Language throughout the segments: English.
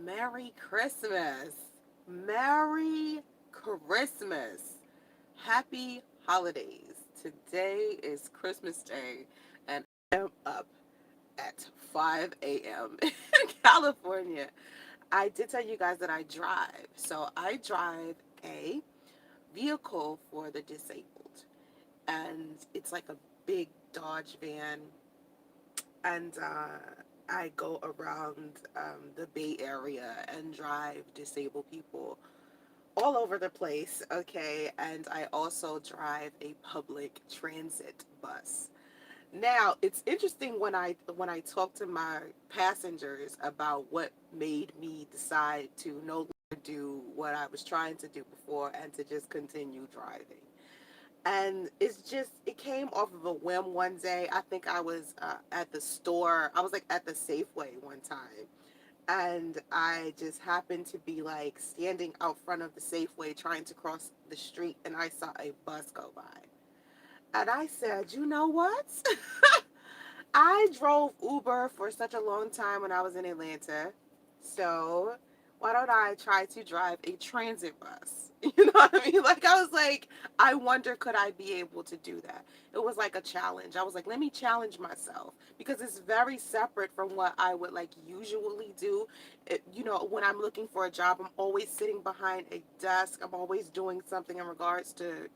Merry Christmas. Merry Christmas. Happy holidays. Today is Christmas Day and I am up at 5 a.m. in California. I did tell you guys that I drive. So I drive a vehicle for the disabled. And it's like a big Dodge van, and I go around the Bay Area and drive disabled people all over the place, okay? And I also drive a public transit bus. Now, it's interesting when I talk to my passengers about what made me decide to no longer do what I was trying to do before and to just continue driving. And it came off of a whim one day. I think I was at the store. I was like at the Safeway one time. And I just happened to be like standing out front of the Safeway trying to cross the street. And I saw a bus go by. And I said, you know what? I drove Uber for such a long time when I was in Atlanta. So why don't I try to drive a transit bus? You know what I mean? Like, I was like, I wonder, could I be able to do that? It was like a challenge. I was like, let me challenge myself because it's very separate from what I would like usually do. When I'm looking for a job, I'm always sitting behind a desk. I'm always doing something in regards to,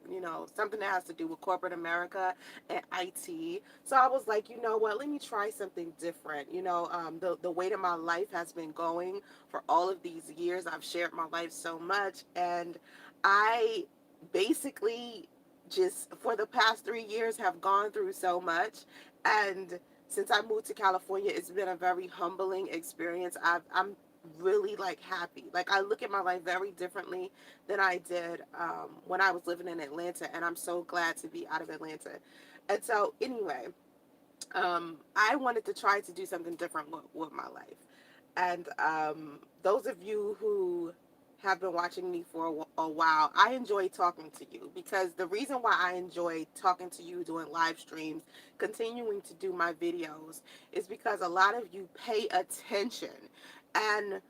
something that has to do with corporate America and IT. So I was like, you know what, let me try something different. The way that my life has been going for all of these years, I've shared my life so much. And I basically just for the past 3 years have gone through so much. And since I moved to California, it's been a very humbling experience. I'm really like happy. Like I look at my life very differently than I did when I was living in Atlanta, and I'm so glad to be out of Atlanta. And so anyway, I wanted to try to do something different with my life. And those of you who have been watching me for a while, I enjoy talking to you because the reason why I enjoy talking to you, doing live streams, continuing to do my videos is because a lot of you pay attention and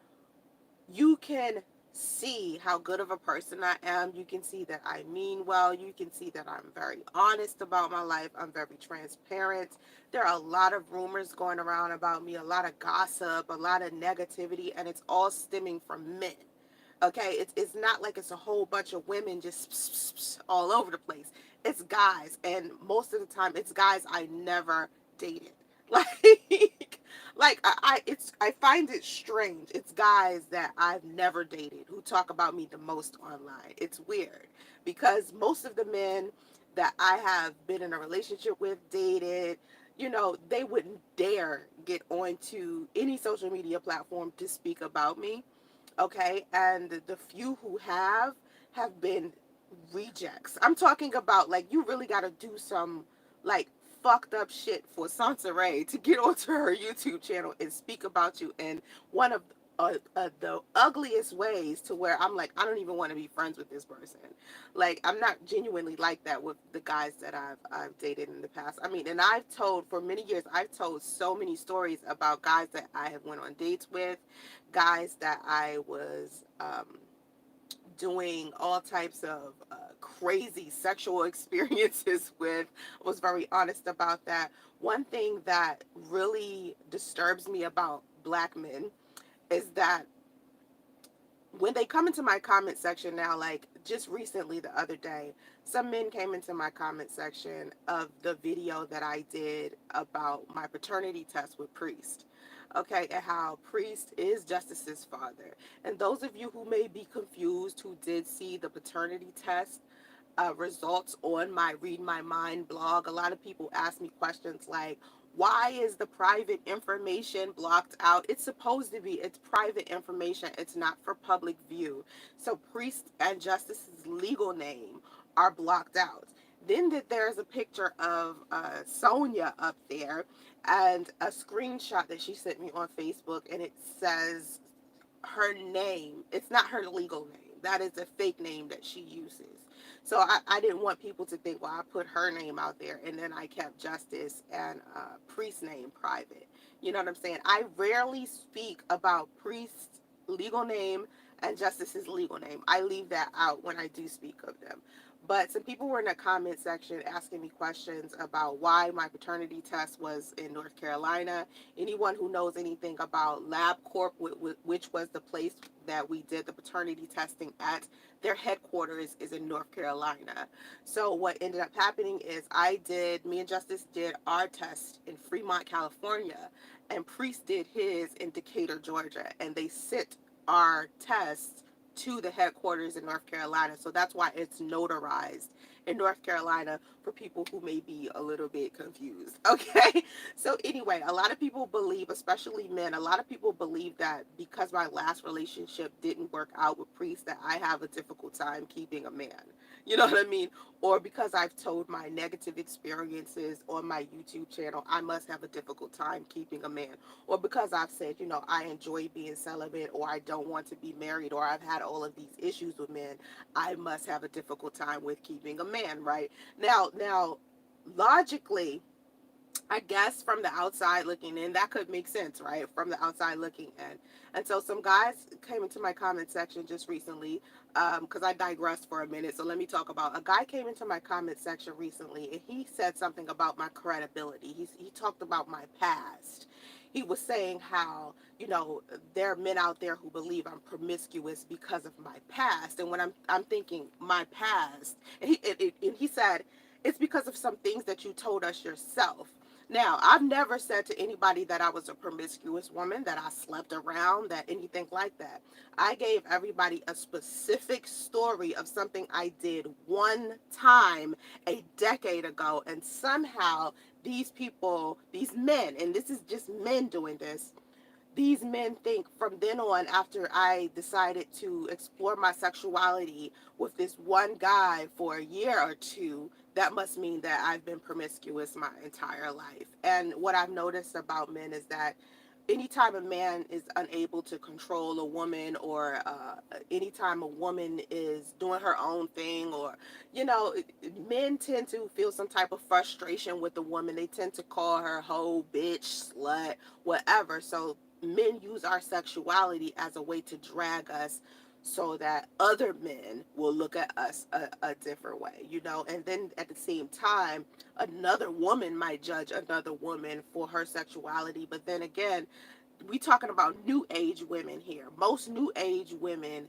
you can see how good of a person I am. You can see that I mean well. You can see that I'm very honest about my life. I'm very transparent. There are a lot of rumors going around about me, a lot of gossip, a lot of negativity, and it's all stemming from men. Okay, it's not like it's a whole bunch of women just all over the place. It's guys, and most of the time, it's guys I never dated. Like, I find it strange. It's guys that I've never dated who talk about me the most online. It's weird because most of the men that I have been in a relationship with, dated, they wouldn't dare get onto any social media platform to speak about me, okay? And the few who have been rejects. I'm talking about like you really got to do some like fucked up shit for Soncerae to get onto her YouTube channel and speak about you in one of the ugliest ways, to where I'm like, I don't even want to be friends with this person. Like, I'm not genuinely like that with the guys that I've dated in the past. I mean, and I've told for many years, I've told so many stories about guys that I have went on dates with, guys that I was doing all types of crazy sexual experiences with. I was very honest about that. One thing that really disturbs me about black men is that when they come into my comment section now, like just recently the other day, some men came into my comment section of the video that I did about my paternity test with Priest. Okay, and how Priest is Justice's father. And those of you who may be confused, who did see the paternity test results on my Read My Mind blog, a lot of people ask me questions like, why is the private information blocked out? It's supposed to be. It's private information. It's not for public view. So Priest and Justice's legal name are blocked out. Then that there's a picture of Sonia up there and a screenshot that she sent me on Facebook, and it says her name. It's not her legal name. That is a fake name that she uses. So I didn't want people to think, well, I put her name out there and then I kept Justice and Priest name private. You know what I'm saying? I rarely speak about Priest legal name and Justice's legal name. I leave that out when I do speak of them. But some people were in the comment section asking me questions about why my paternity test was in North Carolina. Anyone who knows anything about LabCorp, which was the place that we did the paternity testing at, their headquarters is in North Carolina. So what ended up happening is me and Justice did our test in Fremont, California, and Priest did his in Decatur, Georgia, and they sent our tests to the headquarters in North Carolina. So that's why it's notarized in North Carolina for people who may be a little bit confused. Okay. So anyway, a lot of people believe, especially men, a lot of people believe that because my last relationship didn't work out with Priest, that I have a difficult time keeping a man. You know what I mean? Or because I've told my negative experiences on my YouTube channel, I must have a difficult time keeping a man. Or because I've said, I enjoy being celibate, or I don't want to be married, or I've had all of these issues with men, I must have a difficult time with keeping a man, right? Now, logically, I guess from the outside looking in, that could make sense, right? From the outside looking in. And so some guys came into my comment section just recently, because I digressed for a minute. So let me talk about, a guy came into my comment section recently, and he said something about my credibility. He talked about my past. He was saying how, there are men out there who believe I'm promiscuous because of my past. And when I'm thinking my past, and he said, it's because of some things that you told us yourself. Now, I've never said to anybody that I was a promiscuous woman, that I slept around, that anything like that. I gave everybody a specific story of something I did one time a decade ago, and somehow these people, these men, and this is just men doing this, these men think from then on, after I decided to explore my sexuality with this one guy for a year or two, that must mean that I've been promiscuous my entire life. And what I've noticed about men is that anytime a man is unable to control a woman, or anytime a woman is doing her own thing, or, men tend to feel some type of frustration with the woman. They tend to call her hoe, bitch, slut, whatever. So men use our sexuality as a way to drag us, so that other men will look at us a different way, and then at the same time, another woman might judge another woman for her sexuality. But then again, we talking about new age women here. Most new age women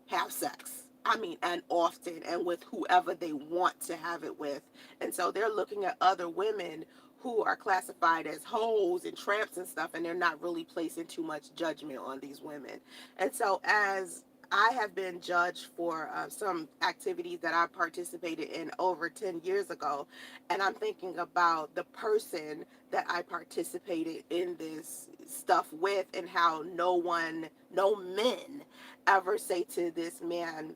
have sex. I mean, and often, and with whoever they want to have it with. And so they're looking at other women who are classified as hoes and tramps and stuff, and they're not really placing too much judgment on these women. And so, as I have been judged for some activities that I participated in over 10 years ago, and I'm thinking about the person that I participated in this stuff with, and how no men ever say to this man,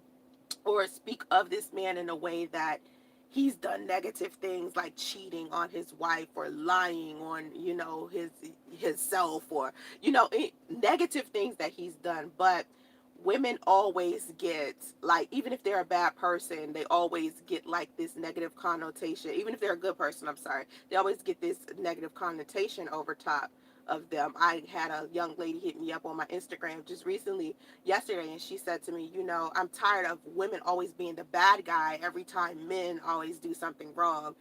or speak of this man in a way that he's done negative things like cheating on his wife, or lying on, his self, or, negative things that he's done. But women always get, like, even if they're a bad person, they always get like this negative connotation. Even if they're a good person, I'm sorry, they always get this negative connotation over top of them. I had a young lady hit me up on my Instagram just recently, yesterday, and she said to me, I'm tired of women always being the bad guy every time men always do something wrong.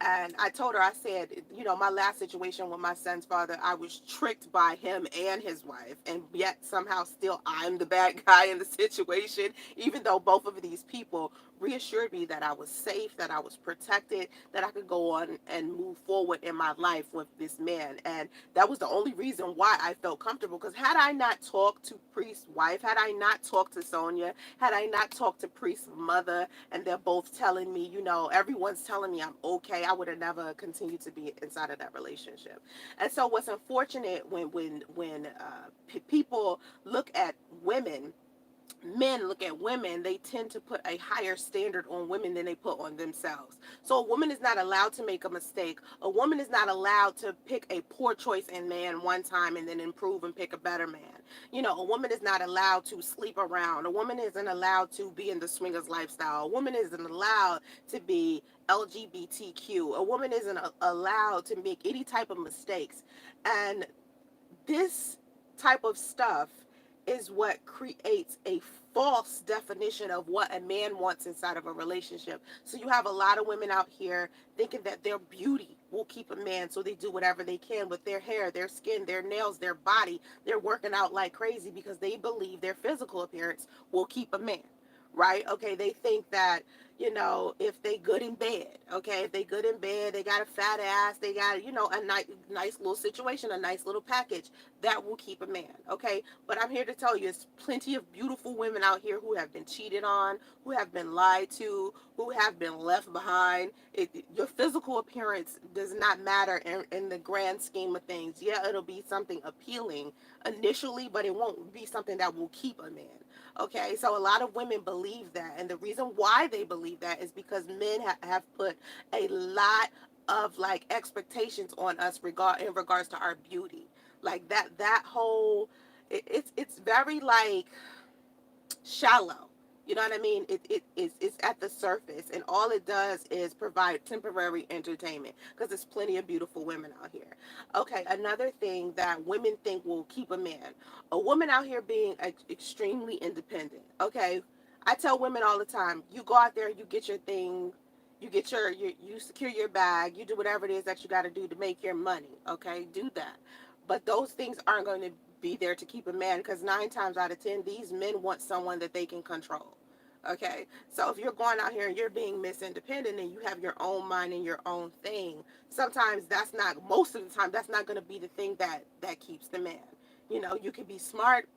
And I told her, I said, my last situation with my son's father, I was tricked by him and his wife, and yet somehow still I'm the bad guy in the situation, even though both of these people reassured me that I was safe, that I was protected, that I could go on and move forward in my life with this man. And that was the only reason why I felt comfortable, because had I not talked to Priest's wife, had I not talked to Sonia, had I not talked to Priest's mother, and they're both telling me, everyone's telling me I'm okay, I would have never continued to be inside of that relationship. And so what's unfortunate, when people look at women, men look at women, they tend to put a higher standard on women than they put on themselves. So a woman is not allowed to make a mistake. A woman is not allowed to pick a poor choice in man one time and then improve and pick a better man. A woman is not allowed to sleep around. A woman isn't allowed to be in the swingers lifestyle. A woman isn't allowed to be LGBTQ. A woman isn't allowed to make any type of mistakes. And this type of stuff is what creates a false definition of what a man wants inside of a relationship. So you have a lot of women out here thinking that their beauty will keep a man, so they do whatever they can with their hair, their skin, their nails, their body. They're working out like crazy because they believe their physical appearance will keep a man. Right? Okay, they think that, if they good in bed, okay, if they good in bed, they got a fat ass, they got, a nice little situation, a nice little package, that will keep a man, okay? But I'm here to tell you, it's plenty of beautiful women out here who have been cheated on, who have been lied to, who have been left behind. Your physical appearance does not matter in the grand scheme of things. Yeah, it'll be something appealing initially, but it won't be something that will keep a man. Okay, so a lot of women believe that, and the reason why they believe that is because men have put a lot of like expectations on us in regards to our beauty, like that whole it's very like shallow. You know what I mean? It's at the surface, and all it does is provide temporary entertainment because there's plenty of beautiful women out here. Okay, another thing that women think will keep a man, a woman out here being extremely independent. Okay, I tell women all the time, you go out there, you get your thing, you get you secure your bag, you do whatever it is that you got to do to make your money. Okay, do that. But those things aren't going to be there to keep a man, because 9 times out of 10 these men want someone that they can control. Okay, so if you're going out here and you're being Miss Independent and you have your own mind and your own thing, sometimes that's not, most of the time that's not going to be the thing that keeps the man. You can be smart,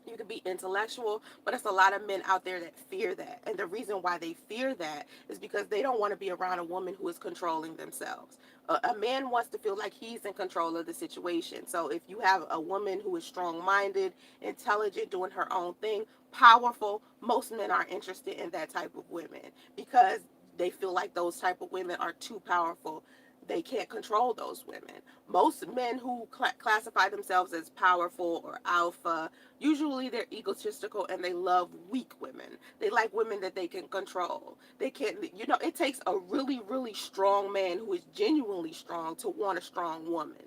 you can be intellectual, but it's a lot of men out there that fear that. And the reason why they fear that is because they don't want to be around a woman who is controlling themselves. A man wants to feel like he's in control of the situation. So if you have a woman who is strong minded, intelligent, doing her own thing, powerful, most men are interested in that type of women because they feel like those type of women are too powerful. They can't control those women. Most men who classify themselves as powerful or alpha, usually they're egotistical and they love weak women. They like women that they can control. They can't, it takes a really, really strong man who is genuinely strong to want a strong woman.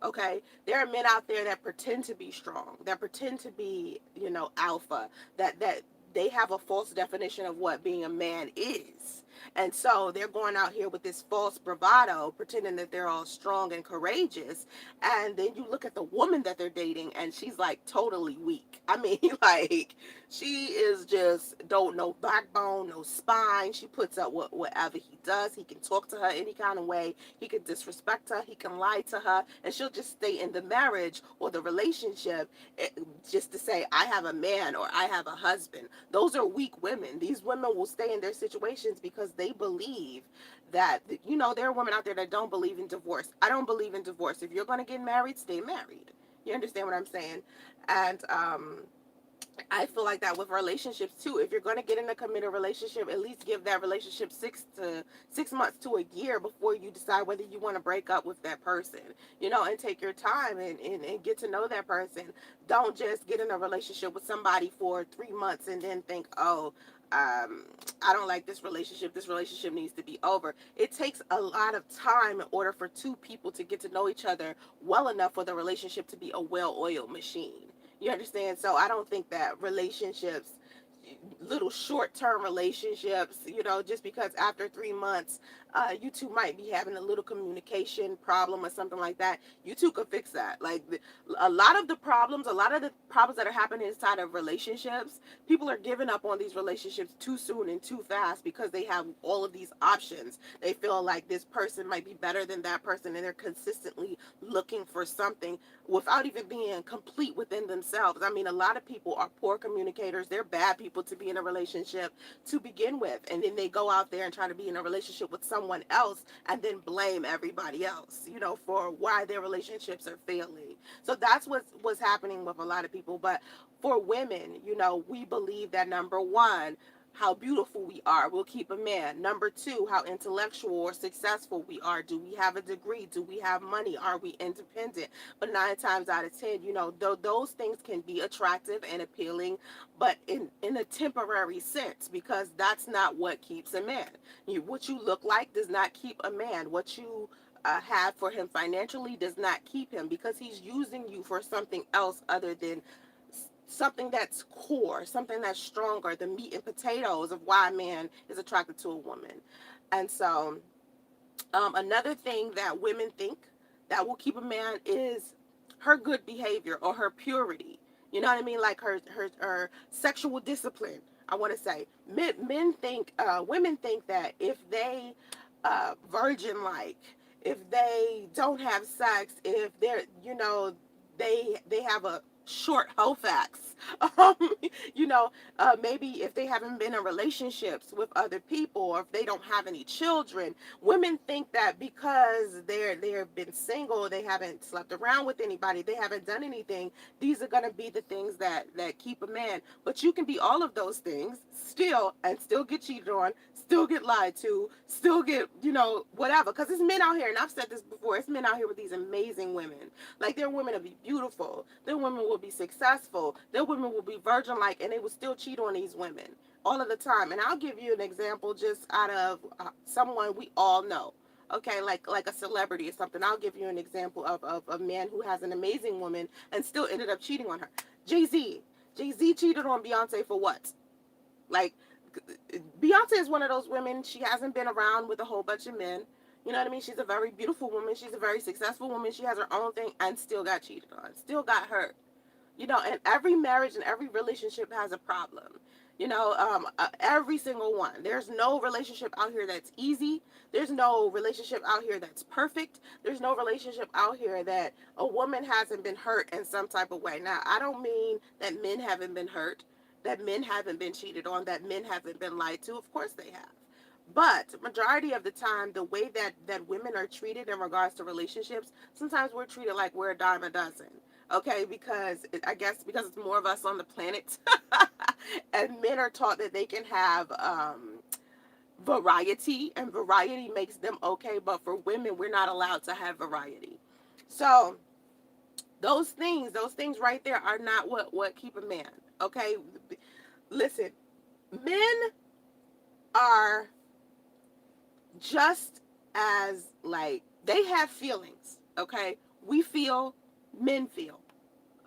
Okay, there are men out there that pretend to be strong, that pretend to be, alpha, that they have a false definition of what being a man is. And so they're going out here with this false bravado, pretending that they're all strong and courageous. And then you look at the woman that they're dating, and she's like totally weak. I mean, like, she is just don't no backbone, no spine. She puts up whatever he does. He can talk to her any kind of way. He can disrespect her. He can lie to her, and she'll just stay in the marriage or the relationship just to say, I have a man or I have a husband. Those are weak women. These women will stay in their situations because they believe that, there are women out there that don't believe in divorce. I don't believe in divorce. If you're going to get married, stay married. You understand what I'm saying? And I feel like that with relationships too. If you're going to get in a committed relationship, at least give that relationship 6 months to a year before you decide whether you want to break up with that person, and take your time and get to know that person. Don't just get in a relationship with somebody for 3 months and then think, oh, I don't like this relationship. This relationship needs to be over. It takes a lot of time in order for two people to get to know each other well enough for the relationship to be a well-oiled machine. You understand? So I don't think that relationships, little short-term relationships, just because after 3 months, you two might be having a little communication problem or something like that. You two could fix that. Like a lot of the problems that are happening inside of relationships, people are giving up on these relationships too soon and too fast because they have all of these options. They feel like this person might be better than that person, and they're consistently looking for something without even being complete within themselves. I mean, a lot of people are poor communicators. They're bad people to be in a relationship to begin with. And then they go out there and try to be in a relationship with someone else and then blame everybody else, for why their relationships are failing. So that's what's happening with a lot of people. But for women, we believe that, number one, how beautiful we are will keep a man. Number two, how intellectual or successful we are. Do we have a degree? Do we have money? Are we independent? But 9 times out of 10, those things can be attractive and appealing, but in a temporary sense, because that's not what keeps a man. What you look like does not keep a man. What you have for him financially does not keep him, because he's using you for something else other than something that's core, something that's stronger, the meat and potatoes of why a man is attracted to a woman. And so, another thing that women think that will keep a man is her good behavior or her purity. You know what I mean? Like her sexual discipline. I want to say men think, women think that if they virgin like, if they don't have sex, if they're, they have a short Hofax, um, you know, maybe if they haven't been in relationships with other people, or if they don't have any children. Women think that because they've been single, they haven't slept around with anybody, they haven't done anything, these are going to be the things that keep a man. But you can be all of those things still, and still get cheated on, still get lied to, still get, whatever. Because it's men out here, and I've said this before, it's men out here with these amazing women. Like, their women will be beautiful, their women will be successful, their women will be virgin like, and they will still cheat on these women all of the time. And I'll give you an example just out of someone we all know. Okay, like a celebrity or something. I'll give you an example of a man who has an amazing woman and still ended up cheating on her. Jay-Z. Jay-Z cheated on Beyonce for what? Like, Beyonce is one of those women, she hasn't been around with a whole bunch of men. You know what I mean? She's a very beautiful woman. She's a very successful woman. She has her own thing and still got cheated on. Still got hurt. And every marriage and every relationship has a problem. Every single one. There's no relationship out here that's easy. There's no relationship out here that's perfect. There's no relationship out here that a woman hasn't been hurt in some type of way. Now, I don't mean that men haven't been hurt, that men haven't been cheated on, that men haven't been lied to. Of course they have. But majority of the time, the way that women are treated in regards to relationships, sometimes we're treated like we're a dime a dozen. Okay, because I guess because it's more of us on the planet, and men are taught that they can have variety, and variety makes them okay. But for women, we're not allowed to have variety. So those things right there are not what keep a man. Okay, listen, men are just as, like, they have feelings. Okay, we feel, men feel.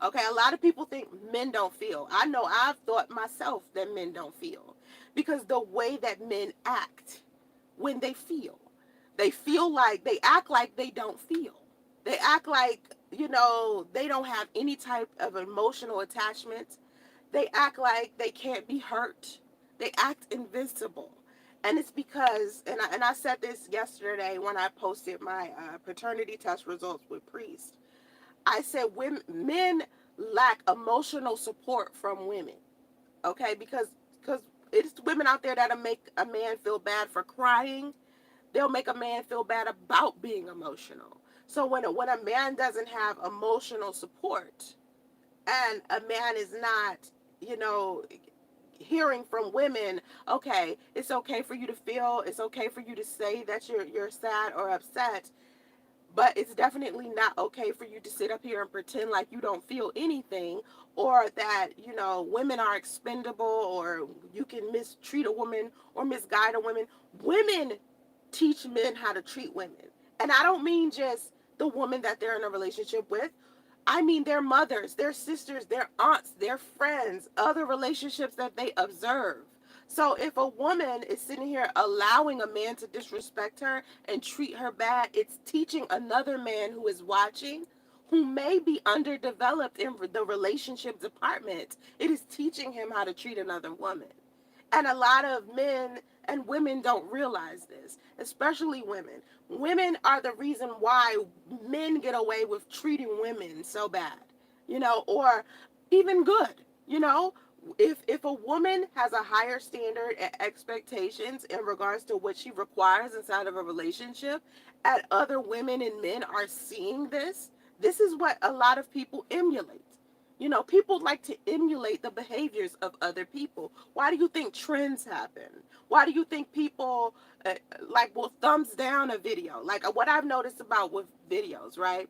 Okay, a lot of people think men don't feel. I know I've thought myself that men don't feel, because the way that men act when they feel like, they act like they don't feel. They act like, they don't have any type of emotional attachment. They act like they can't be hurt. They act invincible. And it's because, and I said this yesterday when I posted my paternity test results with Priest. I said men lack emotional support from women. Okay, because it's women out there that'll make a man feel bad for crying. They'll make a man feel bad about being emotional. So when a man doesn't have emotional support, and a man is not, you know, hearing from women, okay, it's okay for you to feel, it's okay for you to say that you're sad or upset, but it's definitely not okay for you to sit up here and pretend like you don't feel anything, or that, women are expendable, or you can mistreat a woman or misguide a woman. Women teach men how to treat women. And I don't mean just the woman that they're in a relationship with. I mean their mothers, their sisters, their aunts, their friends, other relationships that they observe. So if a woman is sitting here allowing a man to disrespect her and treat her bad, it's teaching another man who is watching, who may be underdeveloped in the relationship department. It is teaching him how to treat another woman. And a lot of men and women don't realize this, especially women. Women are the reason why men get away with treating women so bad, or even good, you know. If a woman has a higher standard and expectations in regards to what she requires inside of a relationship, and other women and men are seeing this, this is what a lot of people emulate. People like to emulate the behaviors of other people. Why do you think trends happen? Why do you think people will thumbs down a video? Like, what I've noticed about with videos, right,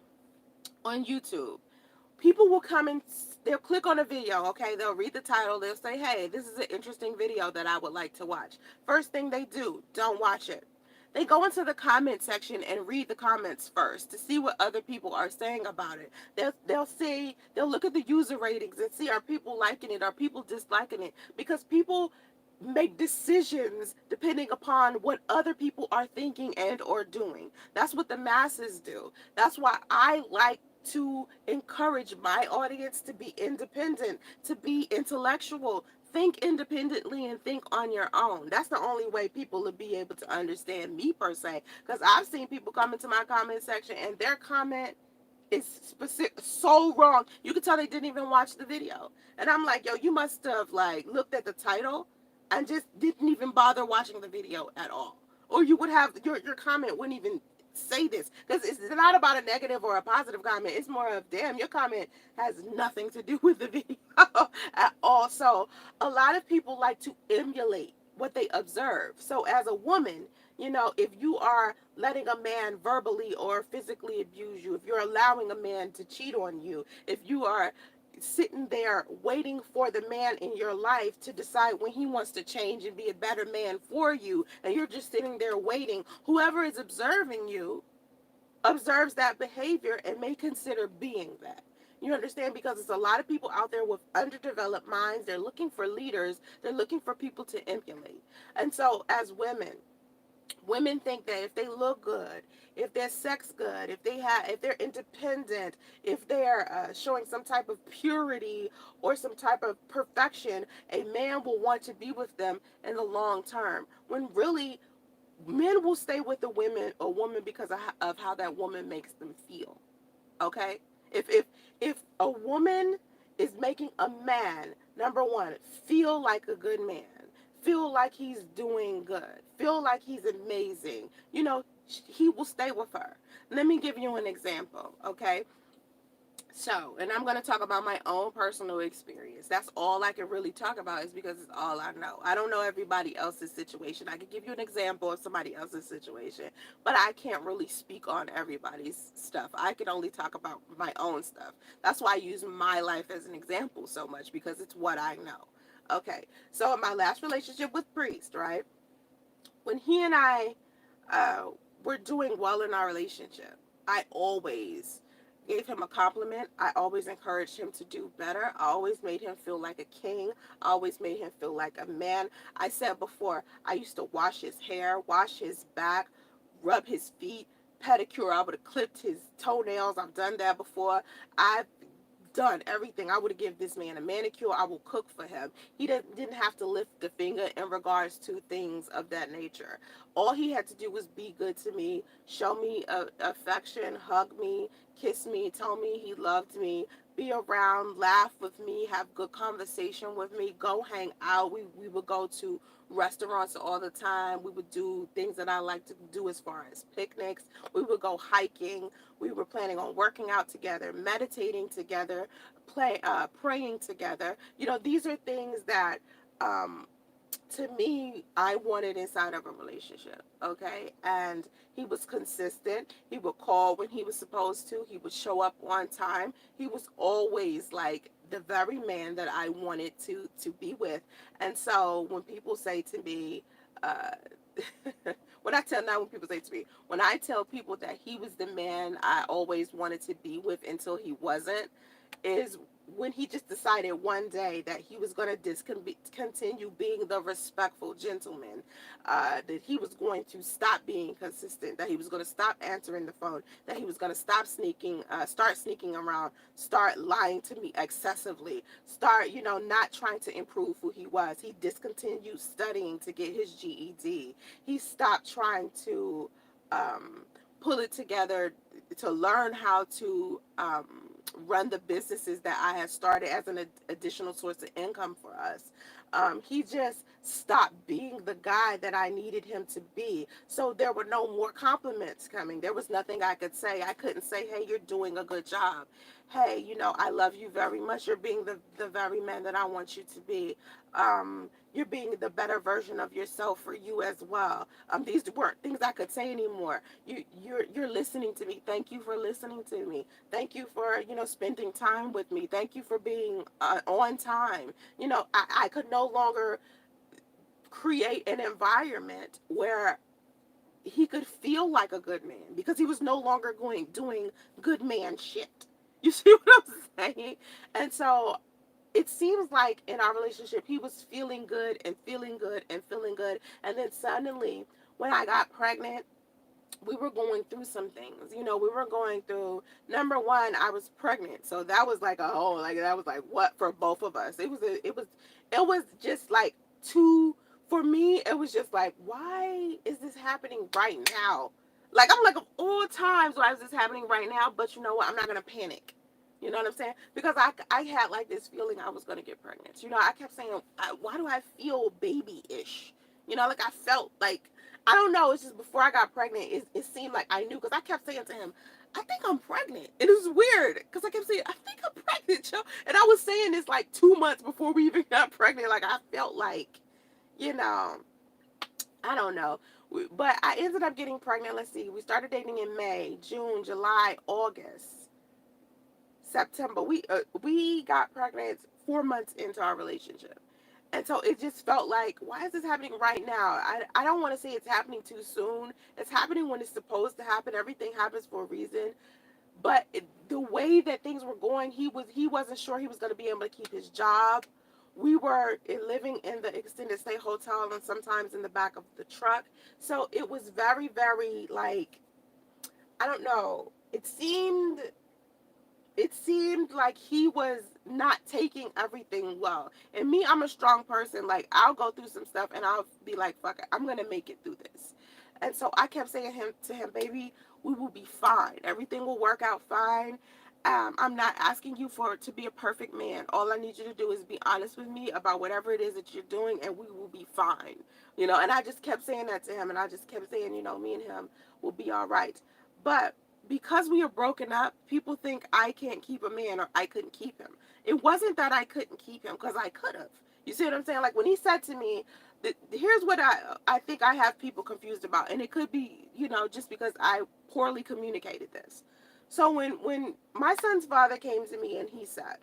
on YouTube, people will come and they'll click on a video, okay? They'll read the title. They'll say, hey, this is an interesting video that I would like to watch. First thing they do, don't watch it. They go into the comment section and read the comments first to see what other people are saying about it. They'll look at the user ratings and see, are people liking it, are people disliking it, because people make decisions depending upon what other people are thinking and or doing. That's what the masses do. That's why I like to encourage my audience to be independent, to be intellectual. Think independently and think on your own. That's the only way people will be able to understand me, per se. Because I've seen people come into my comment section and their comment is specific, so wrong. You can tell they didn't even watch the video. And I'm like, yo, you must have like looked at the title and just didn't even bother watching the video at all. Or you would have your comment wouldn't even say this, because it's not about a negative or a positive comment. It's more of, damn, your comment has nothing to do with the video at all. So a lot of people like to emulate what they observe. So as a woman, you know, if you are letting a man verbally or physically abuse you, if you're allowing a man to cheat on you, if you are sitting there waiting for the man in your life to decide when he wants to change and be a better man for you, and you're just sitting there waiting, whoever is observing you observes that behavior and may consider being that. You understand? Because there's a lot of people out there with underdeveloped minds. They're looking for leaders. They're looking for people to emulate. And so as women think that if they look good, if they're sex good, if they're independent, if they're showing some type of purity or some type of perfection, a man will want to be with them in the long term. When really, men will stay with a woman because of how that woman makes them feel. Okay? If a woman is making a man, number one, feel like a good man, feel like he's doing good, feel like he's amazing, you know, he will stay with her. Let me give you an example, okay? So, and I'm going to talk about my own personal experience. That's all I can really talk about, is because it's all I know. I don't know everybody else's situation. I can give you an example of somebody else's situation, but I can't really speak on everybody's stuff. I can only talk about my own stuff. That's why I use my life as an example so much, because it's what I know. Okay, so in my last relationship with Priest, right? When he and I uh, were doing well in our relationship, I always gave him a compliment. I always encouraged him to do better. I always made him feel like a king. I always made him feel like a man. I said before, I used to wash his hair, wash his back, rub his feet, pedicure. I would have clipped his toenails. I've done that before. I've done everything. I would have given this man a manicure. I will cook for him. He didn't have to lift the finger in regards to things of that nature. All he had to do was be good to me, show me affection, hug me, kiss me, tell me he loved me, be around, laugh with me, have good conversation with me, go hang out. We would go to restaurants all the time. We would do things that I like to do as far as picnics. We would go hiking. We were planning on working out together, meditating together, praying together. You know, these are things that um, to me, I wanted inside of a relationship, okay? And he was consistent. He would call when he was supposed to. He would show up on time. He was always like the very man that I wanted to be with. And so when people say to me, uh, when people say to me, when I tell people that he was the man I always wanted to be with until he wasn't, is when he just decided one day that he was going to discontinue being the respectful gentleman, that he was going to stop being consistent, that he was going to stop answering the phone, that he was going to start sneaking around, start lying to me excessively, start, you know, not trying to improve who he was. He discontinued studying to get his GED. He stopped trying to pull it together to learn how to run the businesses that I had started as an additional source of income for us. He just stopped being the guy that I needed him to be. So there were no more compliments coming. There was nothing I could say. I couldn't say, hey, you're doing a good job. Hey, you know, I love you very much. You're being the very man that I want you to be. You're being the better version of yourself for you as well. These weren't things I could say anymore. You're listening to me. Thank you for listening to me. Thank you for, you know, spending time with me. Thank you for being on time. You know, I could no longer create an environment where he could feel like a good man because he was no longer going doing good man shit. You see what I'm saying? And so it seems like in our relationship he was feeling good and feeling good and feeling good, and then suddenly when I got pregnant, we were going through some things. We were going through, number one, I was pregnant. So that was like a whole, like, that was like what for both of us. It was just like too, for me, it was just like, why is this happening right now? Like, I'm like, of all times, why is this happening right now? But you know what? I'm not going to panic. You know what I'm saying? Because I had like this feeling I was going to get pregnant. I kept saying, why do I feel baby-ish? Like I felt like, I don't know. It's just before I got pregnant, it seemed like I knew because I kept saying to him, I think I'm pregnant. And it was weird because I kept saying, I think I'm pregnant, Joe. And I was saying this like 2 months before we even got pregnant. Like I felt like, you know, I don't know. But I ended up getting pregnant. Let's see. We started dating in May, June, July, August, September. We got pregnant 4 months into our relationship. And so it just felt like, why is this happening right now? I don't want to say it's happening too soon. It's happening when it's supposed to happen. Everything happens for a reason. But the way that things were going, he wasn't sure he was going to be able to keep his job. We were living in the extended stay hotel and sometimes in the back of the truck. So it was very, very like, I don't know. It seemed like he was not taking everything well. And me, I'm a strong person. Like, I'll go through some stuff and I'll be like, fuck it, I'm gonna make it through this. And so I kept saying to him, baby, we will be fine. Everything will work out fine. I'm not asking you to be a perfect man. All I need you to do is be honest with me about whatever it is that you're doing, and we will be fine. And I just kept saying that to him, and I just kept saying, me and him will be all right. But because we are broken up, people think I can't keep a man or I couldn't keep him. It wasn't that I couldn't keep him because I could have. You see what I'm saying? Like when he said to me, here's what I think I have people confused about, and it could be, just because I poorly communicated this. So when my son's father came to me and he said,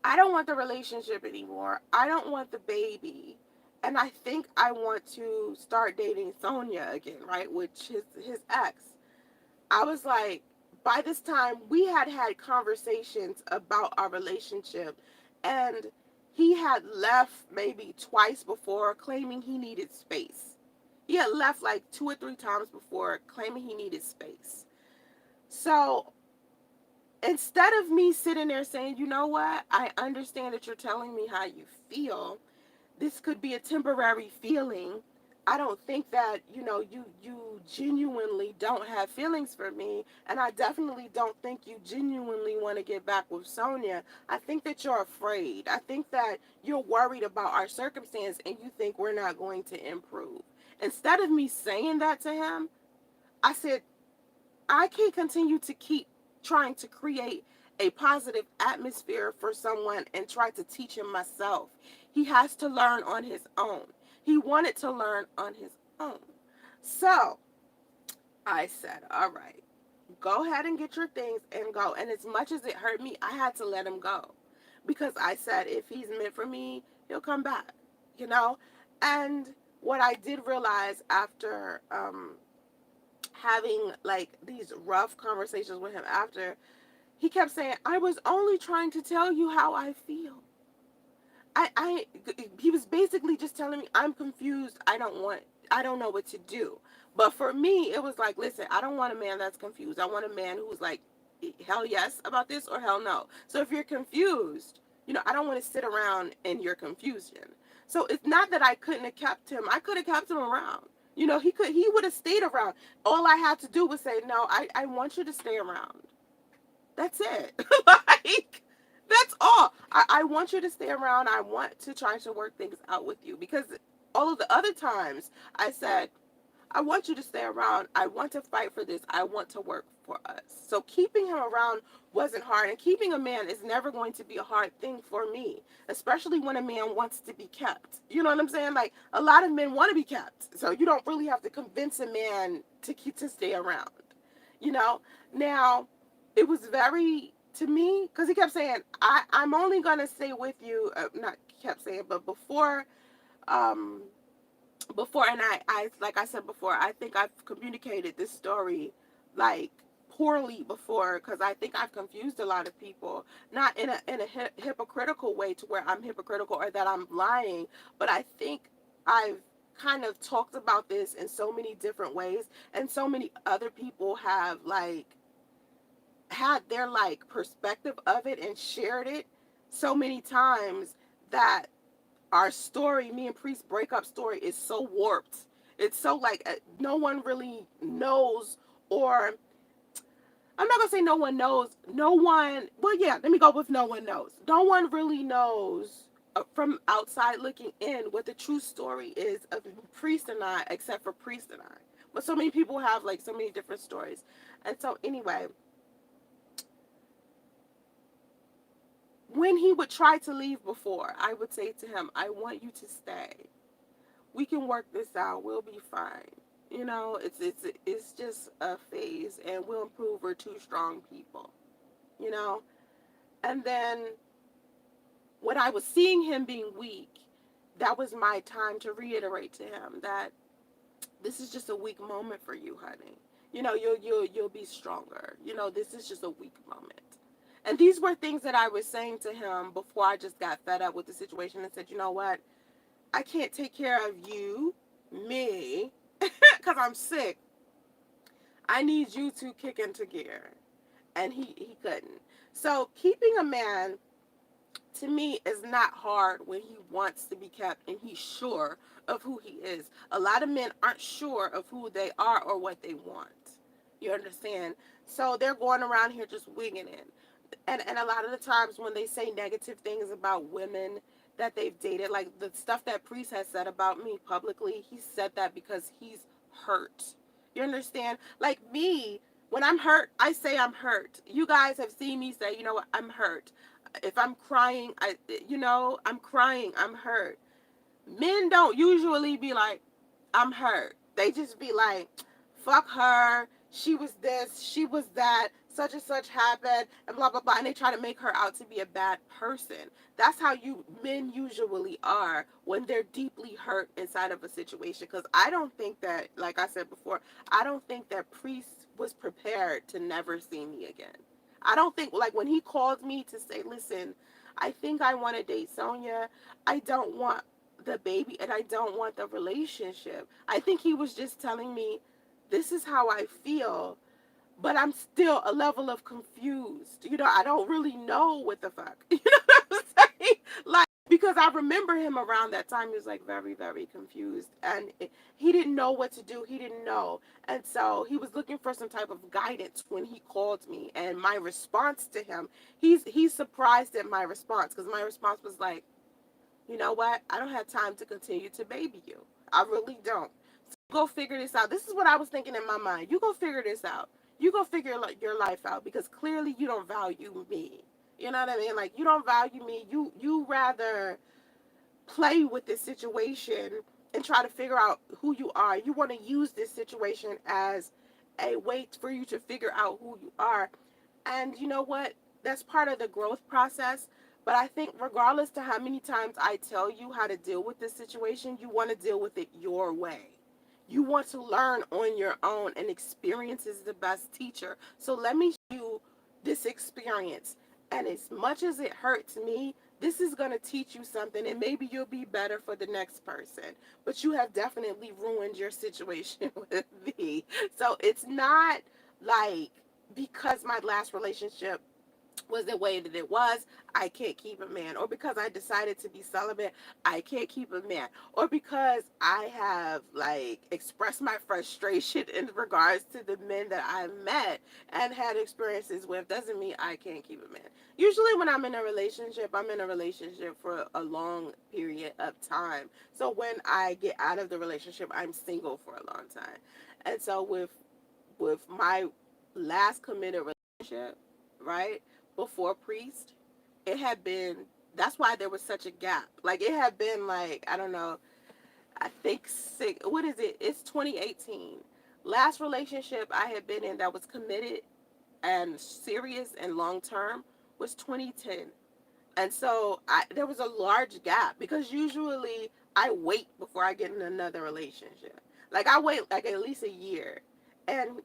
I don't want the relationship anymore. I don't want the baby. And I think I want to start dating Sonia again, right? Which his ex. I was like, by this time, we had had conversations about our relationship, and he had left maybe twice before claiming he needed space. He had left like 2 or 3 times before claiming he needed space. So instead of me sitting there saying, you know what, I understand that you're telling me how you feel, this could be a temporary feeling. I don't think that, you genuinely don't have feelings for me, and I definitely don't think you genuinely want to get back with Sonia. I think that you're afraid. I think that you're worried about our circumstance and you think we're not going to improve. Instead of me saying that to him, I said, I can't continue to keep trying to create a positive atmosphere for someone and try to teach him myself. He has to learn on his own. He wanted to learn on his own. So I said, all right, go ahead and get your things and go. And as much as it hurt me, I had to let him go. Because I said, if he's meant for me, he'll come back, you know? And what I did realize after having like these rough conversations with him after, he kept saying, I was only trying to tell you how I feel. I he was basically just telling me, I'm confused. I don't know what to do. But for me, it was like, listen, I don't want a man that's confused. I want a man who's like, hell yes about this or hell no. So if you're confused, I don't want to sit around in your confusion. So it's not that I couldn't have kept him. I could have kept him around. He would have stayed around. All I had to do was say, no, I want you to stay around. That's it. Like, that's all. I want you to stay around. I want to try to work things out with you, because all of the other times I said, I want you to stay around. I want to fight for this. I want to work for us. So keeping him around wasn't hard. And keeping a man is never going to be a hard thing for me, especially when a man wants to be kept. You know what I'm saying? Like, a lot of men want to be kept. So you don't really have to convince a man to stay around. You know? Now, it was very, to me, because he kept saying, I'm only going to stay with you. Not kept saying, but before, um, before, and I like I said before, I think I've communicated this story like poorly before, because I think I've confused a lot of people, not in a hypocritical way to where I'm hypocritical or that I'm lying, but I think I've kind of talked about this in so many different ways, and so many other people have like had their like perspective of it and shared it so many times that our story, me and Priest breakup story, is so warped. It's so like no one really knows, or I'm not gonna say no one knows. No one, well, yeah, let me go with no one knows. No one really knows from outside looking in what the true story is of Priest and I, except for Priest and I. But so many people have like so many different stories. And so, anyway, when he would try to leave before, I would say to him, I want you to stay. We can work this out. We'll be fine. You know, it's just a phase, and we'll improve. We're two strong people. You know, and then when I was seeing him being weak, that was my time to reiterate to him that this is just a weak moment for you, honey. You know, you'll be stronger. You know, this is just a weak moment. And these were things that I was saying to him before I just got fed up with the situation and said, you know what? I can't take care of you, me, because I'm sick. I need you to kick into gear. And he couldn't. So keeping a man, to me, is not hard when he wants to be kept and he's sure of who he is. A lot of men aren't sure of who they are or what they want. You understand? So they're going around here just winging it. And a lot of the times when they say negative things about women that they've dated, like the stuff that Priest has said about me publicly, he said that because he's hurt. You understand? Like me, when I'm hurt, I say I'm hurt. You guys have seen me say, you know what, I'm hurt. If I'm crying, I'm crying, I'm hurt. Men don't usually be like, I'm hurt. They just be like, fuck her. She was this, she was that, such and such happened, and blah, blah, blah. And they try to make her out to be a bad person. That's how you men usually are when they're deeply hurt inside of a situation. Because I don't think that, like I said before, I don't think that Priest was prepared to never see me again. I don't think, like, when he called me to say, listen, I think I want to date Sonia. I don't want the baby and I don't want the relationship. I think he was just telling me, this is how I feel, but I'm still a level of confused. You know, I don't really know what the fuck. You know what I'm saying? Like, because I remember him around that time, he was like very, very confused. And he didn't know what to do. He didn't know. And so he was looking for some type of guidance when he called me. And my response to him, he's surprised at my response, because my response was like, you know what? I don't have time to continue to baby you. I really don't. So go figure this out. This is what I was thinking in my mind. You go figure this out. You go figure your life out, because clearly you don't value me. You know what I mean? Like, you don't value me. You rather play with this situation and try to figure out who you are. You want to use this situation as a way for you to figure out who you are. And you know what? That's part of the growth process. But I think regardless to how many times I tell you how to deal with this situation, you want to deal with it your way. You want to learn on your own, and experience is the best teacher. So let me show you this experience. And as much as it hurts me, this is going to teach you something, and maybe you'll be better for the next person. But you have definitely ruined your situation with me. So it's not like, because my last relationship was the way that it was, I can't keep a man. Or because I decided to be celibate, I can't keep a man. Or because I have like expressed my frustration in regards to the men that I met and had experiences with, doesn't mean I can't keep a man. Usually when I'm in a relationship, I'm in a relationship for a long period of time. So when I get out of the relationship, I'm single for a long time. And so with my last committed relationship, right, before Priest, it had been, that's why there was such a gap. Like, it had been like, I don't know, I think what is it? It's 2018. Last relationship I had been in that was committed and serious and long term was 2010. And so there was a large gap, because usually I wait before I get in another relationship. Like I wait like at least a year. And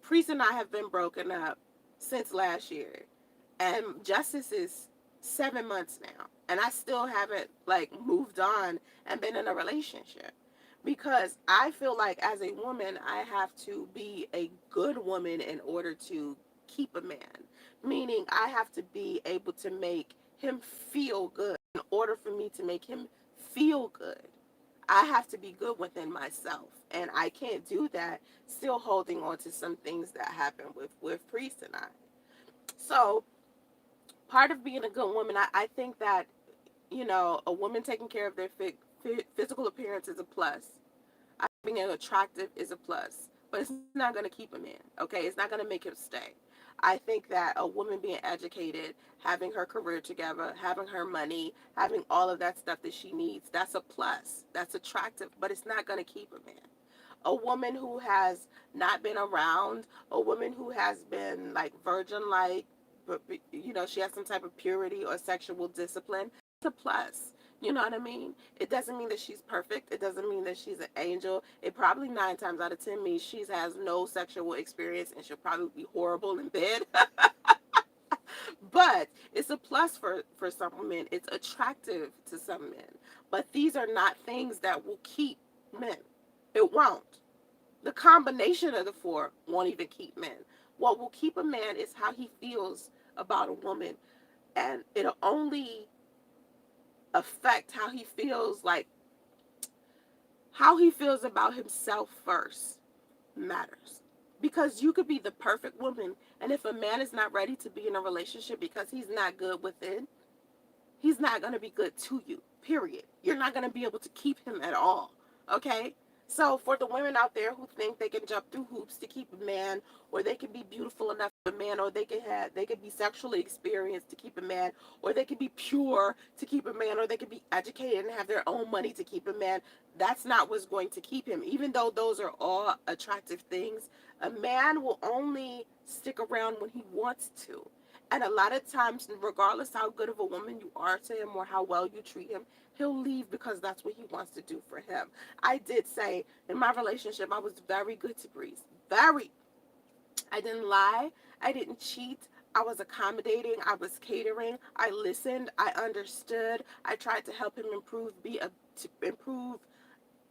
Priest and I have been broken up since last year. And Justice is 7 months now. And I still haven't like moved on and been in a relationship. Because I feel like as a woman, I have to be a good woman in order to keep a man. Meaning I have to be able to make him feel good in order for me to make him feel good. I have to be good within myself. And I can't do that still holding on to some things that happened with Priest and I. So part of being a good woman, I think that, a woman taking care of their physical appearance is a plus. I think being attractive is a plus, but it's not going to keep a man, okay? It's not going to make him stay. I think that a woman being educated, having her career together, having her money, having all of that stuff that she needs, that's a plus. That's attractive, but it's not going to keep a man. A woman who has not been around, a woman who has been like virgin like, but she has some type of purity or sexual discipline, it's a plus. You know what I mean? It doesn't mean that she's perfect. It doesn't mean that she's an angel. It probably 9 times out of 10 means she has no sexual experience and she'll probably be horrible in bed. But it's a plus for some men. It's attractive to some men. But these are not things that will keep men. It won't. The combination of the four won't even keep men. What will keep a man is how he feels about a woman. And it'll only affect how he feels about himself first matters. Because you could be the perfect woman, and if a man is not ready to be in a relationship because he's not good within, he's not going to be good to you, period. You're not going to be able to keep him at all, okay? So for the women out there who think they can jump through hoops to keep a man, or they can be beautiful enough for a man, or they could be sexually experienced to keep a man, or they could be pure to keep a man, or they could be educated and have their own money to keep a man, that's not what's going to keep him. Even though those are all attractive things, a man will only stick around when he wants to. And a lot of times, regardless how good of a woman you are to him or how well you treat him, he'll leave because that's what he wants to do for him. I did say in my relationship, I was very good to Breeze. Very. I didn't lie. I didn't cheat. I was accommodating. I was catering. I listened. I understood. I tried to help him improve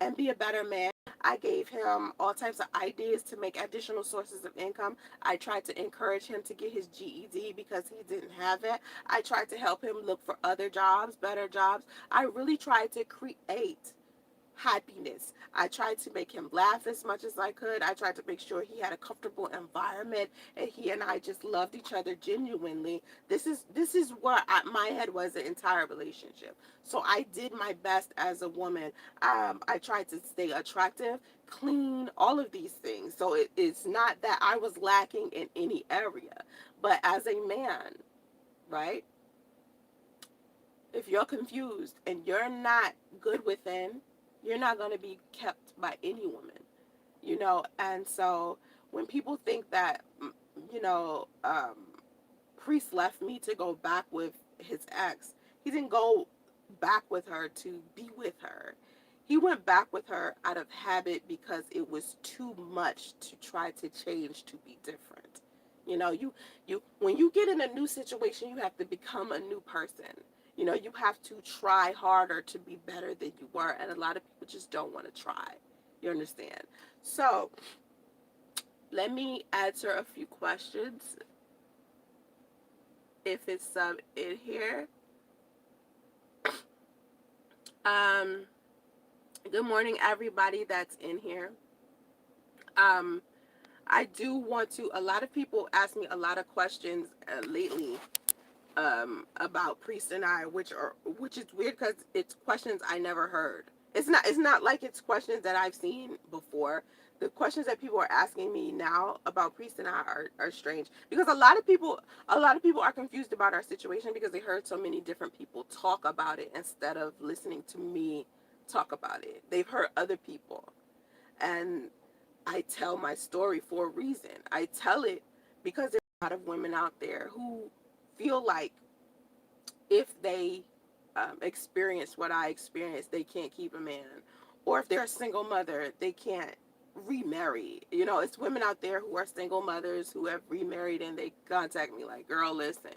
and be a better man. I gave him all types of ideas to make additional sources of income. I tried to encourage him to get his GED because he didn't have it. I tried to help him look for other jobs, better jobs. I really tried to create happiness. I tried to make him laugh as much as I could. I tried to make sure he had a comfortable environment and he and I just loved each other genuinely. This is where my head was the entire relationship. So I did my best as a woman. I tried to stay attractive, clean, all of these things. So it's not that I was lacking in any area. But as a man, right? If you're confused and you're not good within, you're not going to be kept by any woman, And so when people think that, you know, um, Priest left me to go back with his ex, he didn't go back with her to be with her. He went back with her out of habit because it was too much to try to change to be different. You when you get in a new situation, you have to become a new person. You have to try harder to be better than you were, and a lot of people just don't want to try. You understand? So, let me answer a few questions if it's some in here. Um, Good morning, everybody that's in here. I do want to. A lot of people ask me a lot of questions lately about Priest and I, which is weird because it's questions I never heard. It's not like it's questions that I've seen before. The questions that people are asking me now about Priest and I are strange because a lot of people are confused about our situation because they heard so many different people talk about it instead of listening to me talk about it. They've heard other people, and I tell my story for a reason. I tell it because there's a lot of women out there who feel like if they experience what I experienced, they can't keep a man. Or if they're a single mother, they can't remarry. You know, it's women out there who are single mothers who have remarried and they contact me like, girl, listen,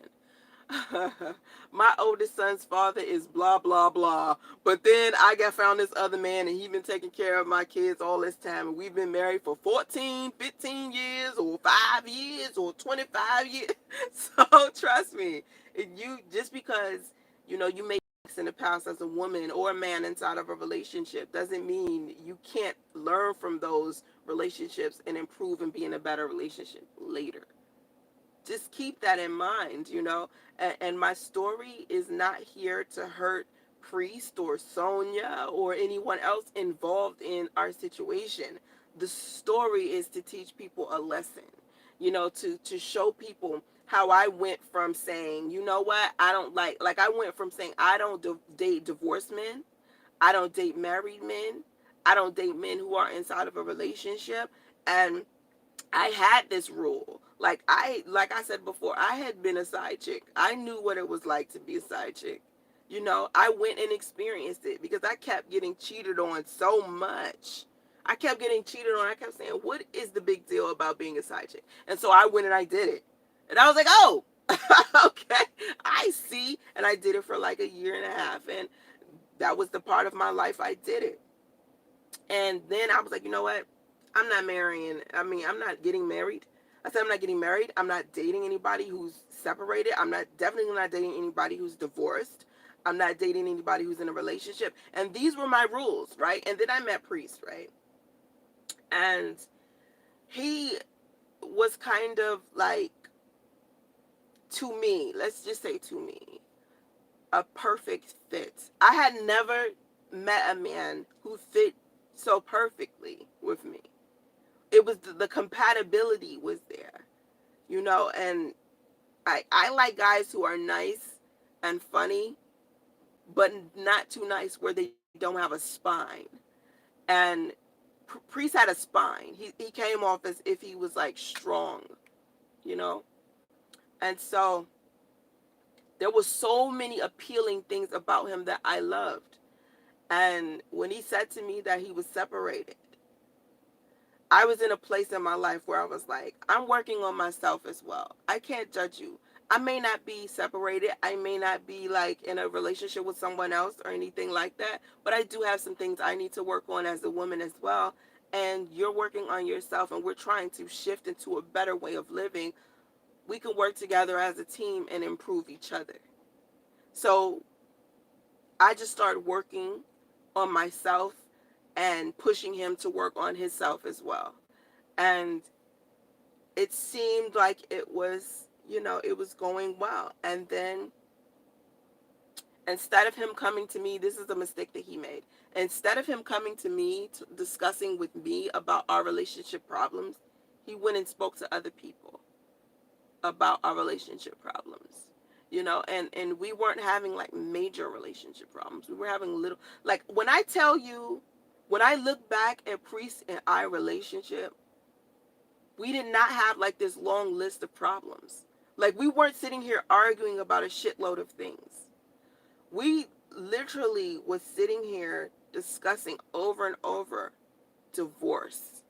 my oldest son's father is blah blah blah, but then I got found this other man and he been taking care of my kids all this time, and we've been married for 14, 15 years or 5 years or 25 years. So trust me, you just because you make in the past as a woman or a man inside of a relationship doesn't mean you can't learn from those relationships and improve and be in a better relationship later. Just keep that in mind, and my story is not here to hurt Priest or Sonia or anyone else involved in our situation. The story is to teach people a lesson, to show people how I went from saying, you know what, I don't like I went from saying I don't date divorced men, I don't date married men, I don't date men who are inside of a relationship. And I had this rule. Like I said before, I had been a side chick. I knew what it was like to be a side chick. I went and experienced it because I kept getting cheated on so much. I kept getting cheated on. I kept saying, "What is the big deal about being a side chick?" And so I went and I did it. And I was like, "Oh, okay. I see." And I did it for like a year and a half, and that was the part of my life I did it. And then I was like, you know what? I'm not getting married. I said, I'm not getting married. I'm not dating anybody who's separated. I'm not definitely not dating anybody who's divorced. I'm not dating anybody who's in a relationship. And these were my rules, right? And then I met Priest, right? And he was kind of like, to me, let's just say to me, a perfect fit. I had never met a man who fit so perfectly with me. It was the compatibility was there, and I like guys who are nice and funny, but not too nice where they don't have a spine. And Priest had a spine. He came off as if he was like strong, you know? And so there was so many appealing things about him that I loved. And when he said to me that he was separated, I was in a place in my life where I was like, I'm working on myself as well. I can't judge you. I may not be separated. I may not be like in a relationship with someone else or anything like that, but I do have some things I need to work on as a woman as well. And you're working on yourself, and we're trying to shift into a better way of living. We can work together as a team and improve each other. So I just started working on myself and pushing him to work on himself as well. And it seemed like it was going well. And then instead of him coming to me, this is a mistake that he made. Instead of him coming to me, discussing with me about our relationship problems, he went and spoke to other people about our relationship problems. And we weren't having like major relationship problems. We were having little, like, when I look back at Priest and I relationship, we did not have like this long list of problems. Like, we weren't sitting here arguing about a shitload of things. We literally was sitting here discussing over and over divorce.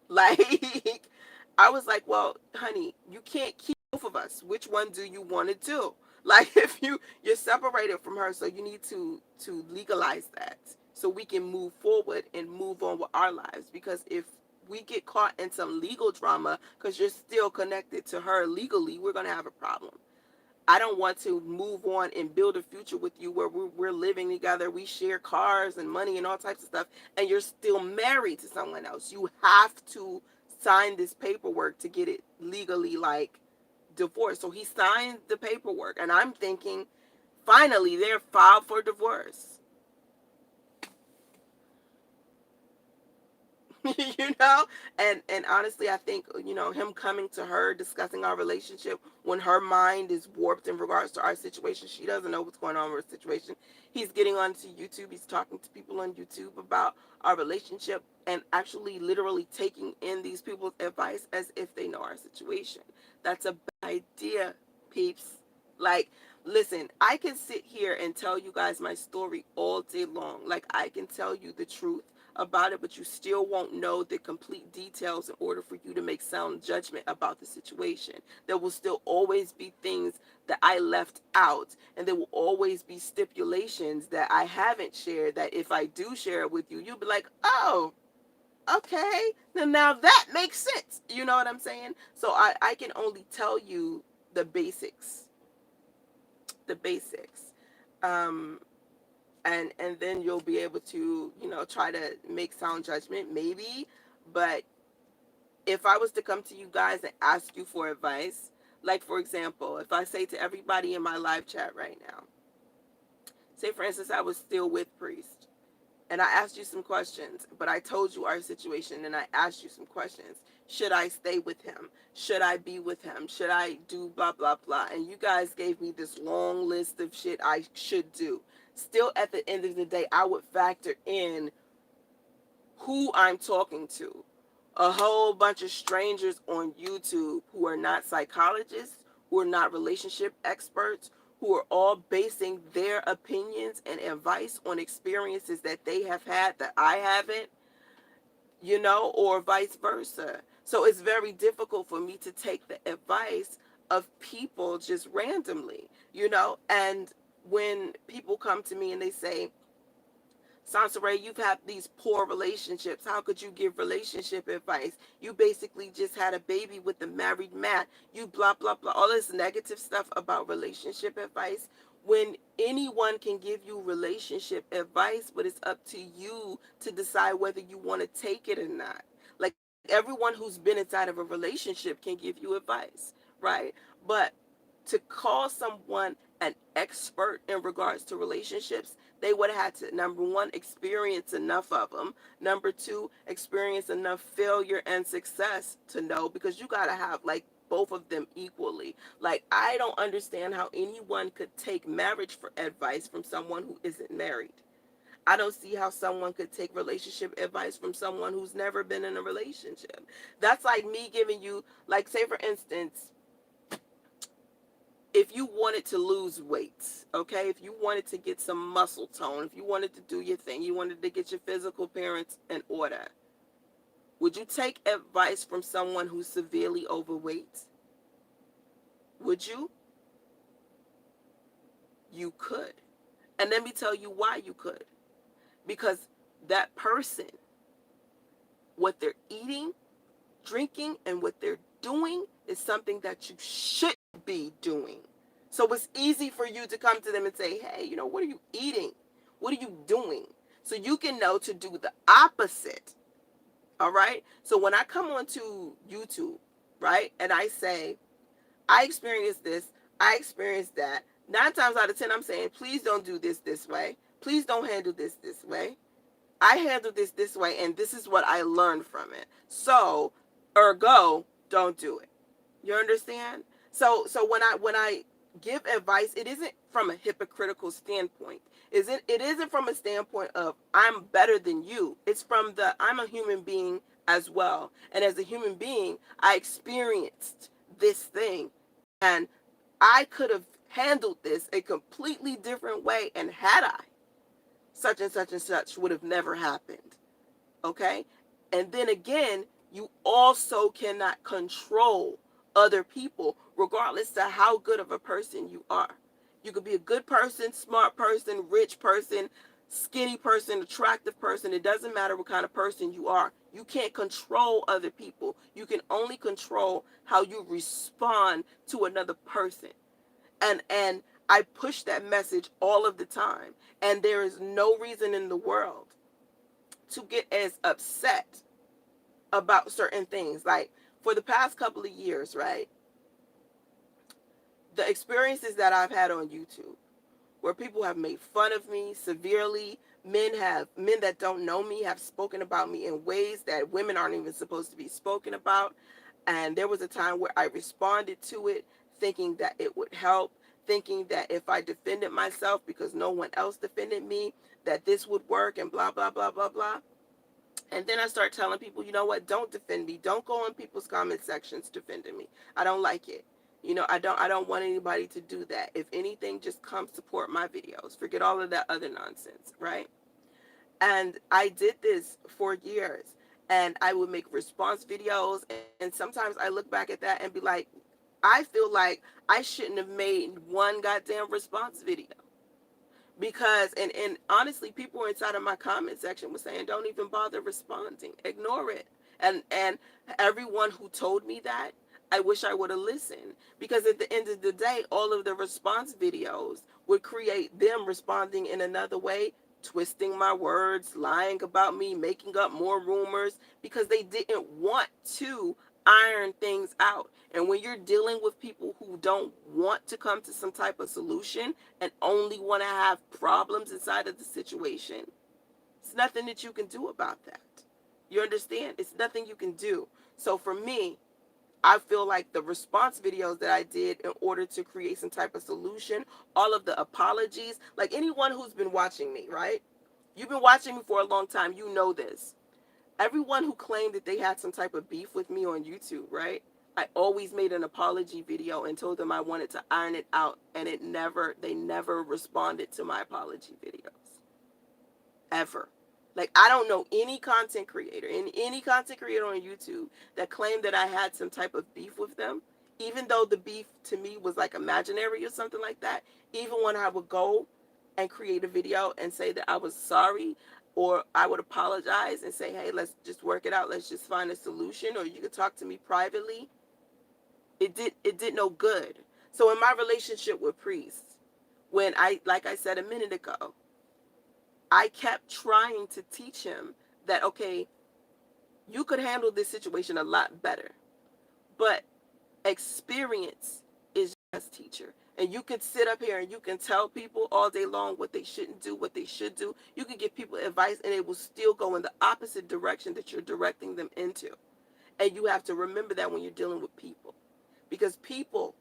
Like, I was like, well, honey, you can't keep both of us. Which one do you want to do? Like, if you're separated from her, so you need to legalize that so we can move forward and move on with our lives. Because if we get caught in some legal drama because you're still connected to her legally, we're going to have a problem. I don't want to move on and build a future with you where we're living together, we share cars and money and all types of stuff, and you're still married to someone else. You have to sign this paperwork to get it legally, like, divorced. So he signed the paperwork, and I'm thinking, finally, they're filed for divorce. And honestly, I think him coming to her, discussing our relationship when her mind is warped in regards to our situation, she doesn't know what's going on with her situation. He's getting onto YouTube, he's talking to people on YouTube about our relationship and actually literally taking in these people's advice as if they know our situation. That's a bad idea, peeps. Like, Listen, I can sit here and tell you guys my story all day long. Like, I can tell you the truth about it, but you still won't know the complete details in order for you to make sound judgment about the situation. There will still always be things that I left out, and there will always be stipulations that I haven't shared that if I do share it with you, you'll be like, oh, okay, now that makes sense. You know what I'm saying? So I can only tell you the basics, the basics. Um, and then you'll be able to, try to make sound judgment, maybe. But if I was to come to you guys and ask you for advice, like, for example, if I say to everybody in my live chat right now, say for instance I was still with Priest, and I asked you some questions, but I told you our situation and I asked you some questions. Should I stay with him? Should I be with him? Should I do blah, blah, blah? And you guys gave me this long list of shit I should do. Still, at the end of the day, I would factor in who I'm talking to. A whole bunch of strangers on YouTube who are not psychologists, who are not relationship experts, who are all basing their opinions and advice on experiences that they have had that I haven't, or vice versa. So it's very difficult for me to take the advice of people just randomly, and when people come to me and they say, Soncerae, you've had these poor relationships. How could you give relationship advice? You basically just had a baby with a married man. You blah, blah, blah. All this negative stuff about relationship advice. When anyone can give you relationship advice, but it's up to you to decide whether you want to take it or not. Like, everyone who's been inside of a relationship can give you advice, right? But to call someone an expert in regards to relationships, they would have had to, number one, experience enough of them. Number two, experience enough failure and success to know, because you got to have like both of them equally. Like, I don't understand how anyone could take marriage for advice from someone who isn't married. I don't see how someone could take relationship advice from someone who's never been in a relationship. That's like me giving you, like, say for instance, if you wanted to lose weight, okay, if you wanted to get some muscle tone, if you wanted to do your thing, you wanted to get your physical appearance in order, would you take advice from someone who's severely overweight? Would you? You could. And let me tell you why you could. Because that person, what they're eating, drinking, and what they're doing is something that you should be doing. So it's easy for you to come to them and say, hey, what are you eating? What are you doing? So you can know to do the opposite. All right. So when I come onto YouTube, right, and I say, I experienced this, I experienced that, 9 times out of 10, I'm saying, please don't do this way. Please don't handle this way. I handle this way, and this is what I learned from it. So, ergo, don't do it. You understand? So when I give advice, it isn't from a hypocritical standpoint. It isn't from a standpoint of I'm better than you. It's from the I'm a human being as well. And as a human being, I experienced this thing, and I could have handled this a completely different way, and had I, such and such would have never happened. Okay? And then again, you also cannot control other people, regardless to how good of a person you are. You could be a good person, smart person, rich person, skinny person, attractive person. It doesn't matter what kind of person you are. You can't control other people. You can only control how you respond to another person. And I push that message all of the time. And there is no reason in the world to get as upset about certain things. Like, for the past couple of years, right? The experiences that I've had on YouTube, where people have made fun of me severely, men that don't know me have spoken about me in ways that women aren't even supposed to be spoken about. And there was a time where I responded to it thinking that it would help, thinking that if I defended myself because no one else defended me, that this would work, and blah, blah, blah, blah, blah. And then I start telling people, you know what, don't defend me. Don't go in people's comment sections defending me. I don't like it. I don't want anybody to do that. If anything, just come support my videos. Forget all of that other nonsense, right? And I did this for years. And I would make response videos, and sometimes I look back at that and be like, I feel like I shouldn't have made one goddamn response video. Because and honestly, people were inside of my comment section was saying, don't even bother responding, ignore it. And everyone who told me that, I wish I would have listened, because at the end of the day, all of the response videos would create them responding in another way, twisting my words, lying about me, making up more rumors, because they didn't want to iron things out. And when you're dealing with people who don't want to come to some type of solution and only want to have problems inside of the situation, it's nothing that you can do about that. You understand? It's nothing you can do. So for me, I feel like the response videos that I did in order to create some type of solution, all of the apologies, like anyone who's been watching me, right? You've been watching me for a long time, you know this. Everyone who claimed that they had some type of beef with me on YouTube, right? I always made an apology video and told them I wanted to iron it out, and they never responded to my apology videos. Ever. Like, I don't know any content creator, on YouTube that claimed that I had some type of beef with them, even though the beef to me was like imaginary or something like that. Even when I would go and create a video and say that I was sorry, or I would apologize and say, hey, let's just work it out, let's just find a solution, or you could talk to me privately, it did no good. So in my relationship with priests, when I, like I said a minute ago, I kept trying to teach him that, okay, you could handle this situation a lot better, but experience is your best teacher. And you can sit up here and you can tell people all day long what they shouldn't do, what they should do. You can give people advice and it will still go in the opposite direction that you're directing them into. And you have to remember that when you're dealing with people, because people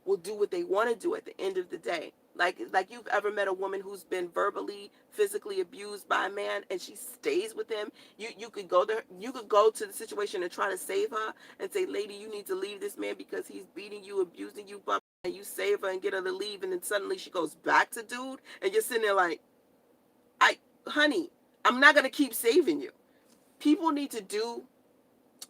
will do what they want to do at the end of the day. Like you've ever met a woman who's been verbally, physically abused by a man and she stays with him. You could go to the situation and try to save her and say, lady, you need to leave this man because he's beating you, abusing you, and you save her and get her to leave, and then suddenly she goes back to dude, and you're sitting there like, honey, I'm not gonna keep saving you. People need to do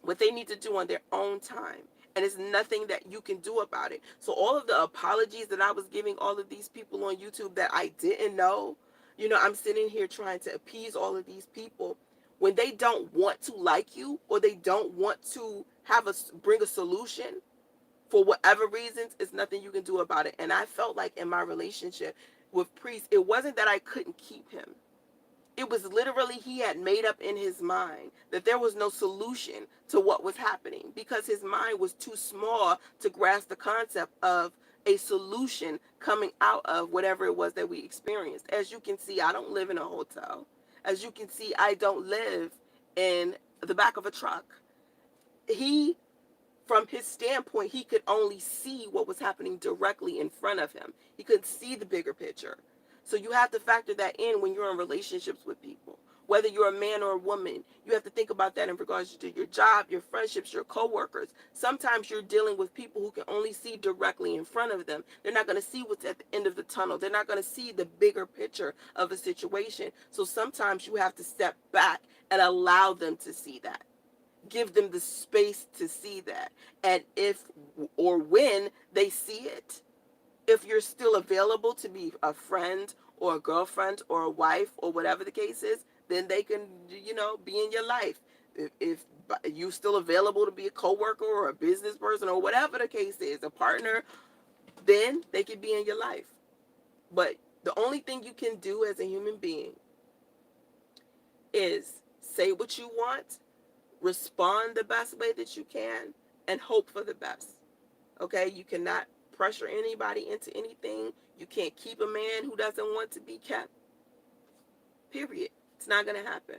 what they need to do on their own time. And it's nothing that you can do about it. So all of the apologies that I was giving all of these people on YouTube that I didn't know, I'm sitting here trying to appease all of these people when they don't want to like you, or they don't want to bring a solution for whatever reasons. It's nothing you can do about it. And I felt like in my relationship with Priest, it wasn't that I couldn't keep him. It was literally he had made up in his mind that there was no solution to what was happening, because his mind was too small to grasp the concept of a solution coming out of whatever it was that we experienced. As you can see, I don't live in a hotel. As you can see, I don't live in the back of a truck. He, from his standpoint, he could only see what was happening directly in front of him. He couldn't see the bigger picture. So you have to factor that in when you're in relationships with people. Whether you're a man or a woman, you have to think about that in regards to your job, your friendships, your coworkers. Sometimes you're dealing with people who can only see directly in front of them. They're not going to see what's at the end of the tunnel. They're not going to see the bigger picture of a situation. So sometimes you have to step back and allow them to see that. Give them the space to see that. And if or when they see it, if you're still available to be a friend or a girlfriend or a wife or whatever the case is, then they can, be in your life. If you're still available to be a coworker or a business person or whatever the case is, a partner, then they can be in your life. But the only thing you can do as a human being is say what you want, respond the best way that you can, and hope for the best. Okay? You cannot pressure anybody into anything. You can't keep a man who doesn't want to be kept. Period. It's not going to happen.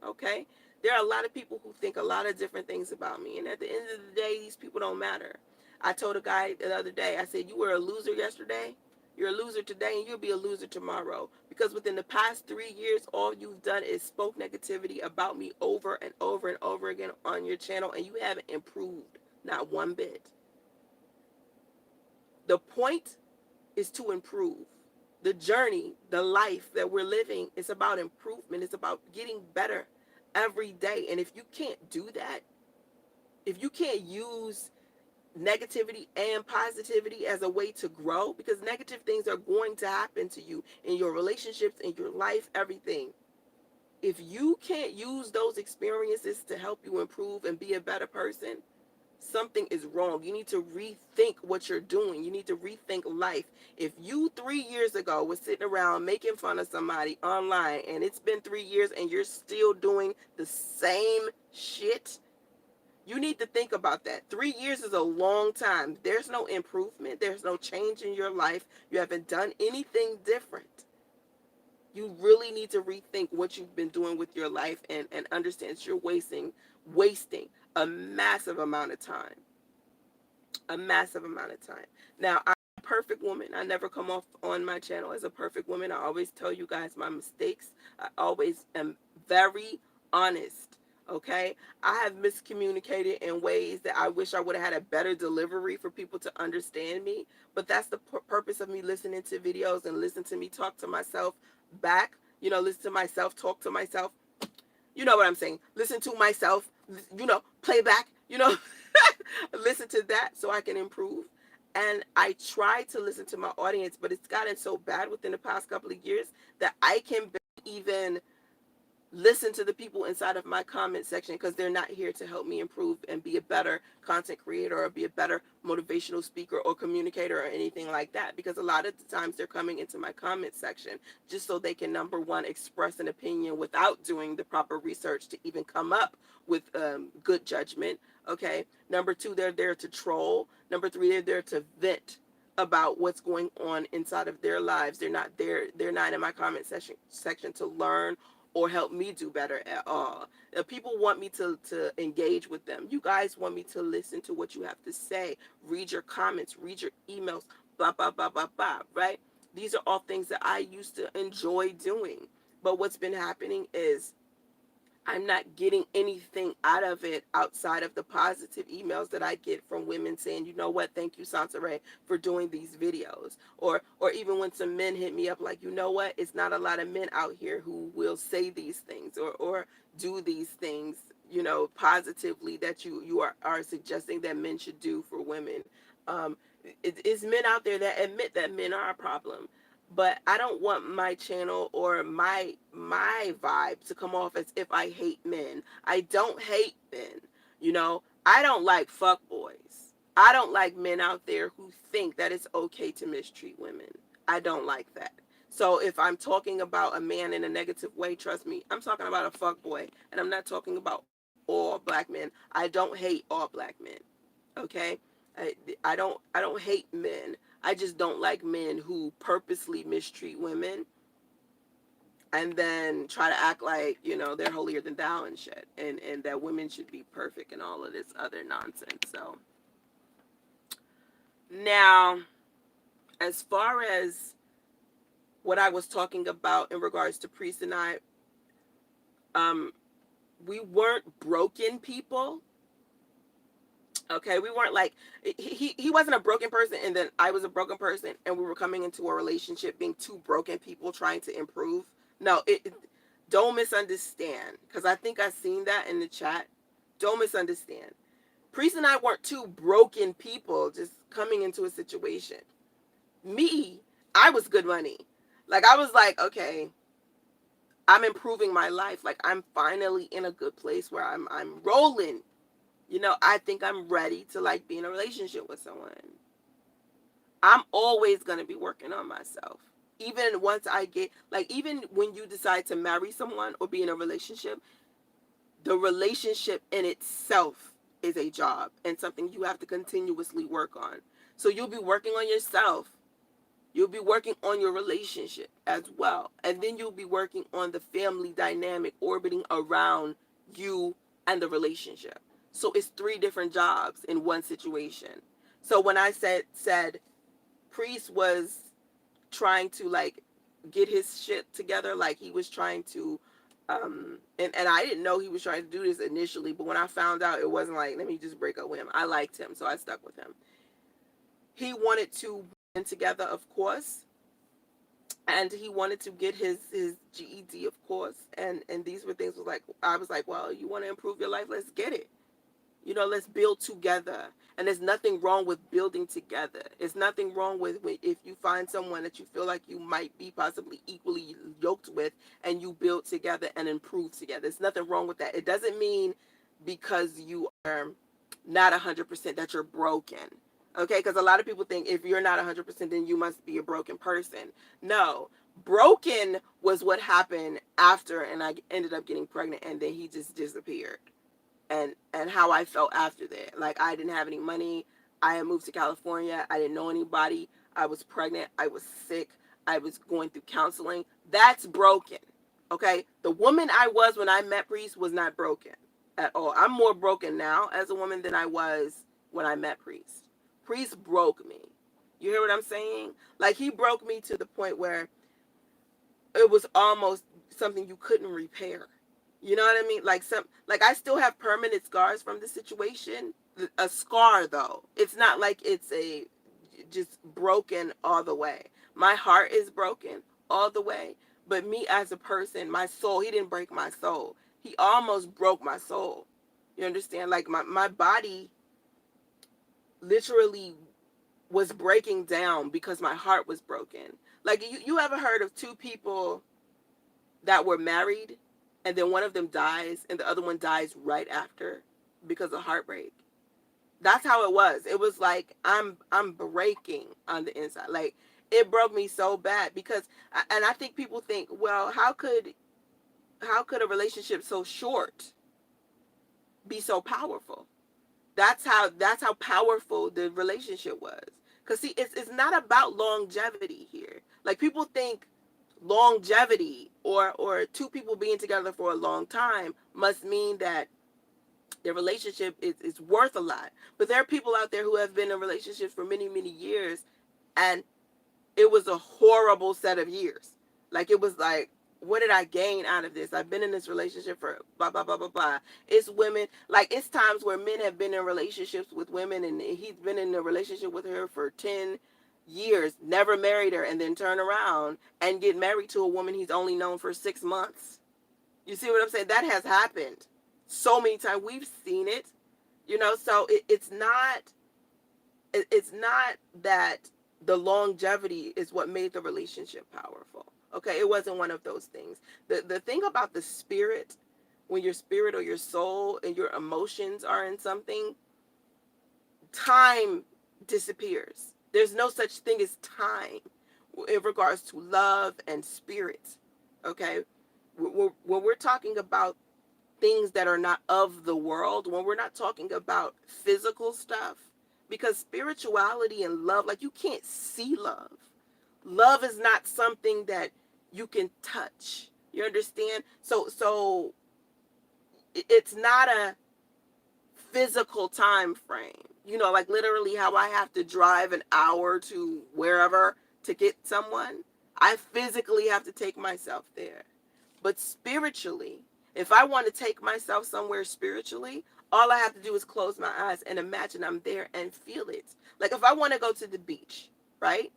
Okay? There are a lot of people who think a lot of different things about me, and at the end of the day, these people don't matter. I told a guy the other day, I said, you were a loser yesterday, you're a loser today, and you'll be a loser tomorrow. Because within the past 3 years, all you've done is spoke negativity about me over and over and over again on your channel, and you haven't improved not one bit. The point is to improve. The journey, the life that we're living is about improvement. It's about getting better every day. And if you can't do that, if you can't use negativity and positivity as a way to grow, because negative things are going to happen to you in your relationships, in your life, everything. If you can't use those experiences to help you improve and be a better person, something is wrong. You need to rethink what you're doing. You need to rethink life. If you 3 years ago was sitting around making fun of somebody online and it's been 3 years and you're still doing the same shit, you need to think about that. 3 years is a long time. There's no improvement. There's no change in your life. You haven't done anything different. You really need to rethink what you've been doing with your life and understand you're wasting a massive amount of time. A massive amount of time. Now, I'm a perfect woman. I never come off on my channel as a perfect woman. I always tell you guys my mistakes. I always am very honest. Okay, I have miscommunicated in ways that I wish I would have had a better delivery for people to understand me. But that's the purpose of me listening to videos and listen to me talk to myself back. Listen to myself, talk to myself. You know what I'm saying? Listen to myself, play back, listen to that so I can improve. And I try to listen to my audience, but it's gotten so bad within the past couple of years that I can even listen to the people inside of my comment section because they're not here to help me improve and be a better content creator or be a better motivational speaker or communicator or anything like that, because a lot of the times they're coming into my comment section just so they can, number one, express an opinion without doing the proper research to even come up with good judgment. Okay, number two, they're there to troll. Number three, they're there to vent about what's going on inside of their lives. They're not in my comment section to learn or help me do better at all. People want me to engage with them. You guys want me to listen to what you have to say, read your comments, read your emails, blah, blah, blah, blah, blah, right? These are all things that I used to enjoy doing. But what's been happening is I'm not getting anything out of it outside of the positive emails that I get from women saying, you know what, thank you, Soncerae, for doing these videos. Or even when some men hit me up like, you know what, it's not a lot of men out here who will say these things or do these things, positively that you are suggesting that men should do for women. It's men out there that admit that men are a problem. But I don't want my channel or my vibe to come off as if I hate men. I don't hate men. I don't like fuck boys. I don't like men out there who think that it's okay to mistreat women. I don't like that. So if I'm talking about a man in a negative way, trust me, I'm talking about a fuck boy, and I'm not talking about all black men. I don't hate all black men. Okay? I don't hate men. I just don't like men who purposely mistreat women and then try to act like, they're holier than thou and shit. And that women should be perfect and all of this other nonsense. So now, as far as what I was talking about in regards to Priest and I, we weren't broken people. Okay, we weren't like, he wasn't a broken person and then I was a broken person and we were coming into a relationship being two broken people trying to improve. No, don't misunderstand, because I think I've seen that in the chat. Don't misunderstand. Priest and I weren't two broken people just coming into a situation. Me, I was good money. Like, I was like, okay, I'm improving my life. Like, I'm finally in a good place where I'm rolling. I think I'm ready to like be in a relationship with someone. I'm always going to be working on myself. Even once I get, like, even when you decide to marry someone or be in a relationship, the relationship in itself is a job and something you have to continuously work on. So you'll be working on yourself. You'll be working on your relationship as well. And then you'll be working on the family dynamic orbiting around you and the relationship. So it's 3 different jobs in one situation. So when I said Priest was trying to like get his shit together, like he was trying to and I didn't know he was trying to do this initially, but when I found out, it wasn't like, let me just break up with him. I liked him, so I stuck with him. He wanted to be together, of course, and he wanted to get his GED, of course, and these were things was like, I was like, well, you want to improve your life, let's get it. You know, let's build together. And there's nothing wrong with building together. It's nothing wrong with if you find someone that you feel like you might be possibly equally yoked with, and you build together and improve together. There's nothing wrong with that. It doesn't mean because you are not 100% that you're broken. Okay, because a lot of people think if you're not 100%, then you must be a broken person. No, broken was what happened after, and I ended up getting pregnant, and then he just disappeared. And how I felt after that. Like, I didn't have any money. I had moved to California. I didn't know anybody. I was pregnant. I was sick. I was going through counseling. That's broken. Okay? The woman I was when I met Priest was not broken at all. I'm more broken now as a woman than I was when I met Priest. Priest broke me. You hear what I'm saying? Like, he broke me to the point where it was almost something you couldn't repair. You know what I mean? Like I still have permanent scars from the situation. A scar though. It's not like it's a just broken all the way. My heart is broken all the way, but me as a person, my soul, he didn't break my soul. He almost broke my soul. You understand? Like my body literally was breaking down because my heart was broken. Like you ever heard of two people that were married and then one of them dies and the other one dies right after because of heartbreak? That's how it was. It was like I'm breaking on the inside. Like, it broke me so bad because, and I think people think, well, how could a relationship so short be so powerful? That's how powerful the relationship was. Cause see, it's not about longevity here. Like, people think longevity or two people being together for a long time must mean that their relationship is worth a lot. But there are people out there who have been in relationships for many, many years, and it was a horrible set of years. Like, it was like, what did I gain out of this? I've been in this relationship for blah, blah, blah, blah, blah. It's women, like, it's times where men have been in relationships with women, and he's been in a relationship with her for 10 years, never married her, and then turn around and get married to a woman he's only known for 6 months. You see what I'm saying? That has happened so many times. We've seen it, so it's not that the longevity is what made the relationship powerful. Okay, it wasn't one of those things. The thing about the spirit, when your spirit or your soul and your emotions are in something, time disappears. There's no such thing as time in regards to love and spirit. Okay, when we're talking about things that are not of the world, when we're not talking about physical stuff, because spirituality and love, like, you can't see love. Love is not something that you can touch. You understand? So it's not a physical time frame. Like, literally how I have to drive an hour to wherever to get someone. I physically have to take myself there. But spiritually, if I want to take myself somewhere spiritually, all I have to do is close my eyes and imagine I'm there and feel it. Like, if I want to go to the beach, right?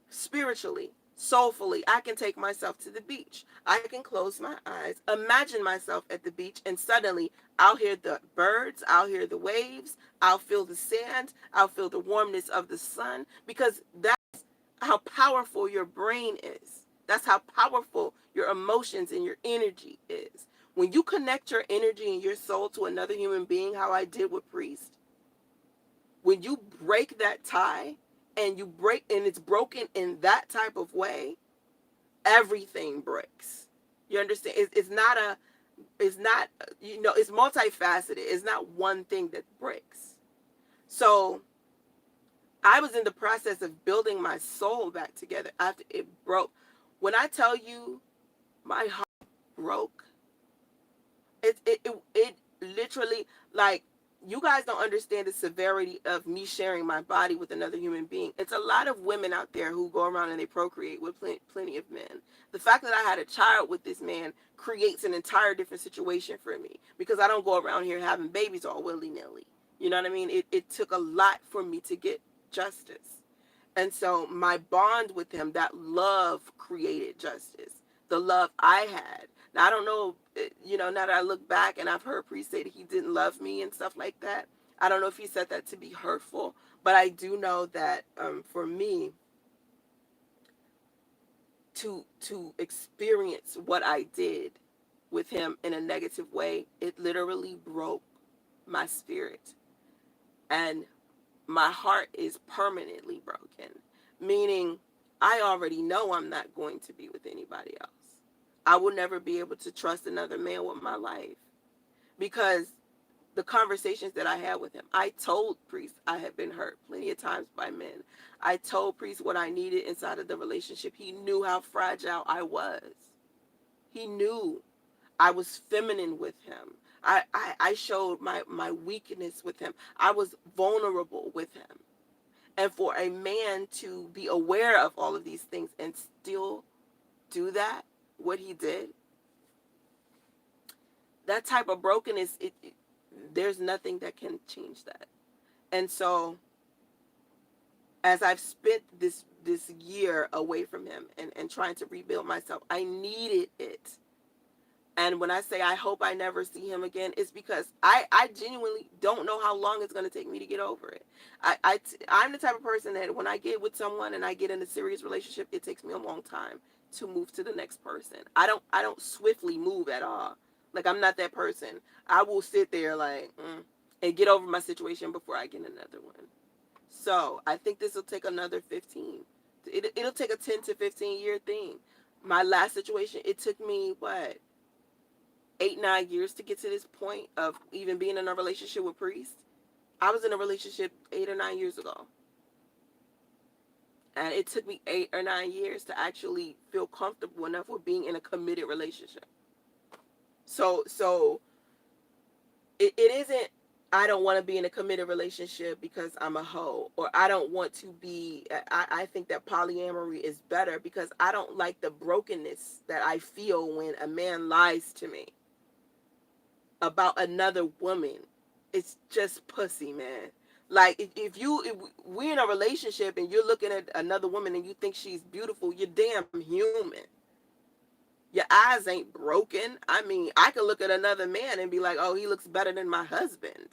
Spiritually, soulfully, I can take myself to the beach. I can close my eyes, imagine myself at the beach, and suddenly I'll hear the birds, I'll hear the waves, I'll feel the sand, I'll feel the warmness of the sun, because that's how powerful your brain is. That's how powerful your emotions and your energy is. When you connect your energy and your soul to another human being, how I did with Priest, when you break that tie, and it's broken in that type of way, everything breaks. You understand? It's multifaceted. It's not one thing that breaks. So I was in the process of building my soul back together after it broke. When I tell you my heart broke, it literally, like, you guys don't understand the severity of me sharing my body with another human being. It's a lot of women out there who go around and they procreate with plenty of men. The fact that I had a child with this man creates an entire different situation for me, because I don't go around here having babies all willy-nilly. You know what I mean? It took a lot for me to get justice. And so my bond with him, that love created justice. The love I had. Now, I don't know, now that I look back and I've heard priests say that he didn't love me and stuff like that. I don't know if he said that to be hurtful, but I do know that for me, to experience what I did with him in a negative way, it literally broke my spirit. And my heart is permanently broken, meaning I already know I'm not going to be with anybody else. I will never be able to trust another man with my life because the conversations that I had with him, I told Priest I had been hurt plenty of times by men. I told Priest what I needed inside of the relationship. He knew how fragile I was. He knew I was feminine with him. I showed my weakness with him. I was vulnerable with him. And for a man to be aware of all of these things and still do that, what he did, that type of brokenness, there's nothing that can change that. And so as I've spent this year away from him and trying to rebuild myself, I needed it. And when I say I hope I never see him again, it's because I genuinely don't know how long it's going to take me to get over it. I'm the type of person that when I get with someone and I get in a serious relationship, it takes me a long time to move to the next person. I don't swiftly move at all. Like, I'm not that person. I will sit there like and get over my situation before I get another one. So I think this will take another 15. It'll take a 10 to 15 year thing. My last situation, it took me what, 8, 9 years to get to this point of even being in a relationship with Priest. I was in a relationship 8 or 9 years ago. And it took me 8 or 9 years to actually feel comfortable enough with being in a committed relationship. So it isn't, I don't want to be in a committed relationship because I'm a hoe, or I don't want to be, I think that polyamory is better because I don't like the brokenness that I feel when a man lies to me about another woman. It's just pussy, man. Like, if we're in a relationship and you're looking at another woman and you think she's beautiful, you're damn human. Your eyes ain't broken. I mean, I could look at another man and be like, oh, he looks better than my husband.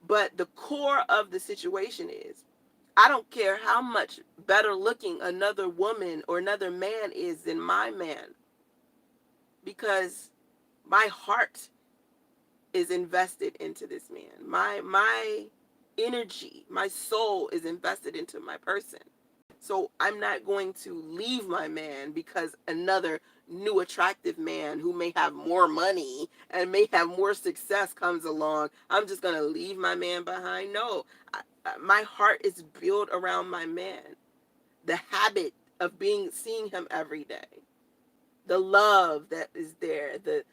But the core of the situation is, I don't care how much better looking another woman or another man is than my man, because my heart is invested into this man. My energy, my soul is invested into my person. So I'm not going to leave my man because another new attractive man who may have more money and may have more success comes along. I'm just going to leave my man behind. No, my heart is built around my man. The habit of seeing him every day. The love that is there, the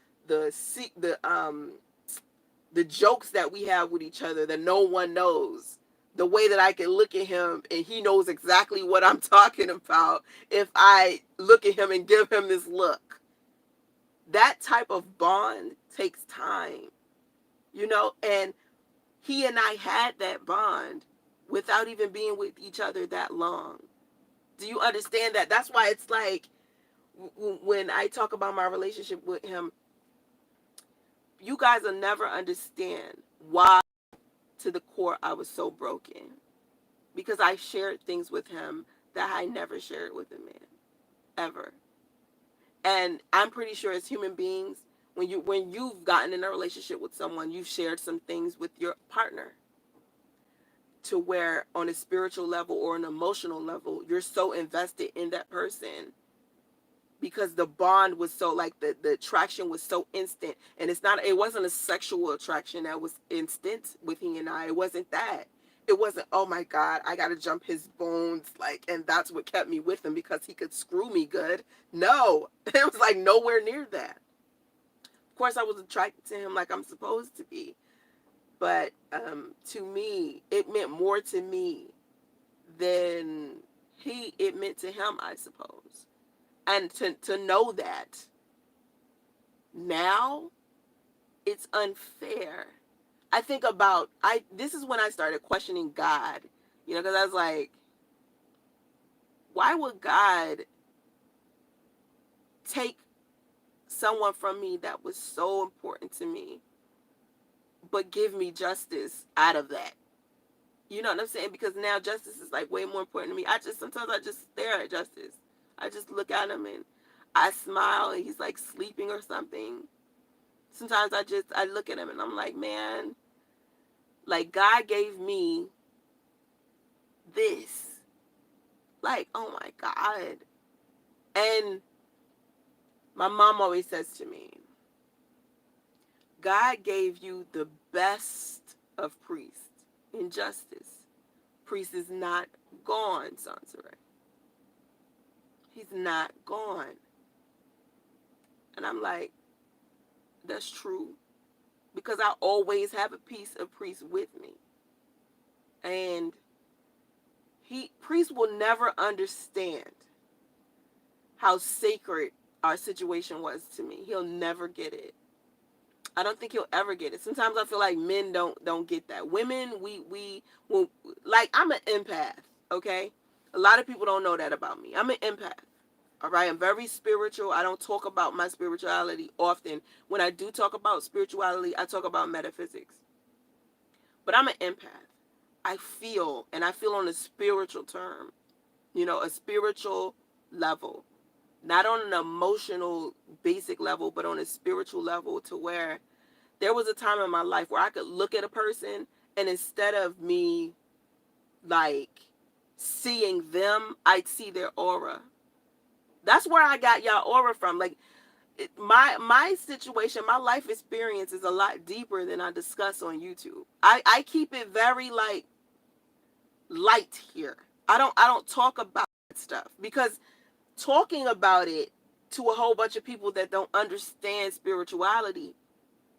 the jokes that we have with each other that no one knows. The way that I can look at him and he knows exactly what I'm talking about if I look at him and give him this look. That type of bond takes time, and he and I had that bond without even being with each other that long. Do you understand that? That's why it's like when I talk about my relationship with him, you guys will never understand why to the core I was so broken, because I shared things with him that I never shared with a man ever. And I'm pretty sure as human beings, when you've gotten in a relationship with someone, you've shared some things with your partner to where on a spiritual level or an emotional level, you're so invested in that person because the bond was so, like, the attraction was so instant. And it wasn't a sexual attraction that was instant with he and I. It wasn't that. It wasn't, oh my God, I gotta jump his bones, like, and that's what kept me with him because he could screw me good. No, it was like nowhere near that. Of course I was attracted to him like I'm supposed to be, but to me it meant more to me than it meant to him, I suppose. And to know that now, it's unfair. I think about, this is when I started questioning God. Because I was like, why would God take someone from me that was so important to me, but give me justice out of that? You know what I'm saying? Because now justice is like way more important to me. Sometimes I just stare at justice. I just look at him and I smile and he's like sleeping or something. Sometimes I look at him and I'm like, man, like God gave me this. Like, oh my God. And my mom always says to me, God gave you the best of priests in justice. Priest is not gone, Soncerae. He's not gone. And I'm like, that's true. Because I always have a piece of priest with me. And priest will never understand how sacred our situation was to me. He'll never get it. I don't think he'll ever get it. Sometimes I feel like men don't get that. Women, we will, like, I'm an empath, okay? A lot of people don't know that about me. I'm an empath. All right, I'm very spiritual. I don't talk about my spirituality often. When I do talk about spirituality, I talk about metaphysics. But I'm an empath. I feel, and I feel on a spiritual term, a spiritual level. Not on an emotional, basic level, but on a spiritual level, to where there was a time in my life where I could look at a person and instead of me, like, seeing them, I'd see their aura. That's where I got y'all aura from. Like, my situation, my life experience is a lot deeper than I discuss on YouTube. I keep it very, like, light here. I don't talk about stuff, because talking about it to a whole bunch of people that don't understand spirituality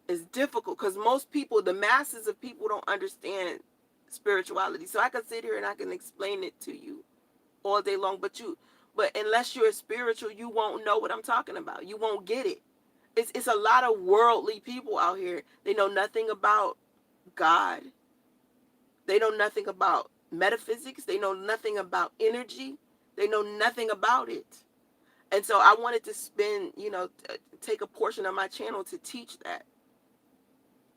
is difficult, because most people, the masses of people, don't understand spirituality. So I can sit here and I can explain it to you all day long, but unless you're spiritual, you won't know what I'm talking about. You won't get it. It's a lot of worldly people out here. They know nothing about God. They know nothing about metaphysics. They know nothing about energy. They know nothing about it. And so I wanted to take a portion of my channel to teach that.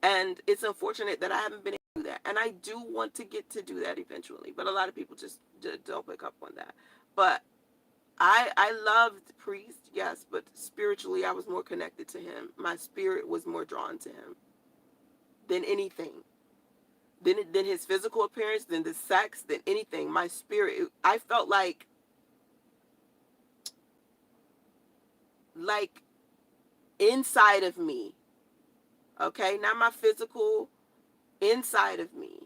And it's unfortunate that I haven't been able to do that. And I do want to get to do that eventually. But a lot of people just don't pick up on that. But I loved Priest, yes, but spiritually I was more connected to him. My spirit was more drawn to him than anything. Than his physical appearance, than the sex, than anything. My spirit, I felt like inside of me, okay, not my physical, inside of me,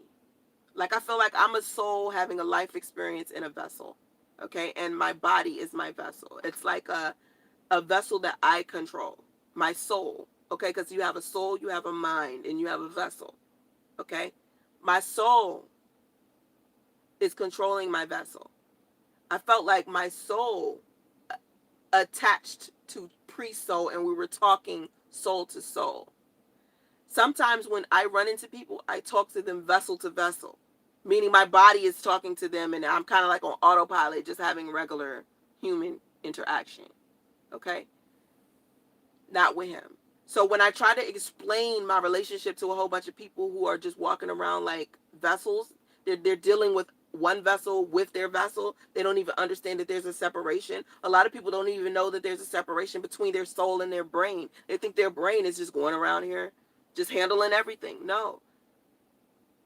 like I feel like I'm a soul having a life experience in a vessel, okay, and my body is my vessel. It's like a vessel that I control, my soul, okay, because you have a soul, you have a mind, and you have a vessel, okay. My soul is controlling my vessel. I felt like my soul attached to pre-soul, and we were talking soul to soul. Sometimes when I run into people, I talk to them vessel to vessel, meaning my body is talking to them and I'm kind of like on autopilot, just having regular human interaction, okay? Not with him. So when I try to explain my relationship to a whole bunch of people who are just walking around like vessels, they're dealing with one vessel with their vessel. They don't even understand that there's a separation. A lot of people don't even know that there's a separation between their soul and their brain. They think their brain is just going around here, just handling everything. No.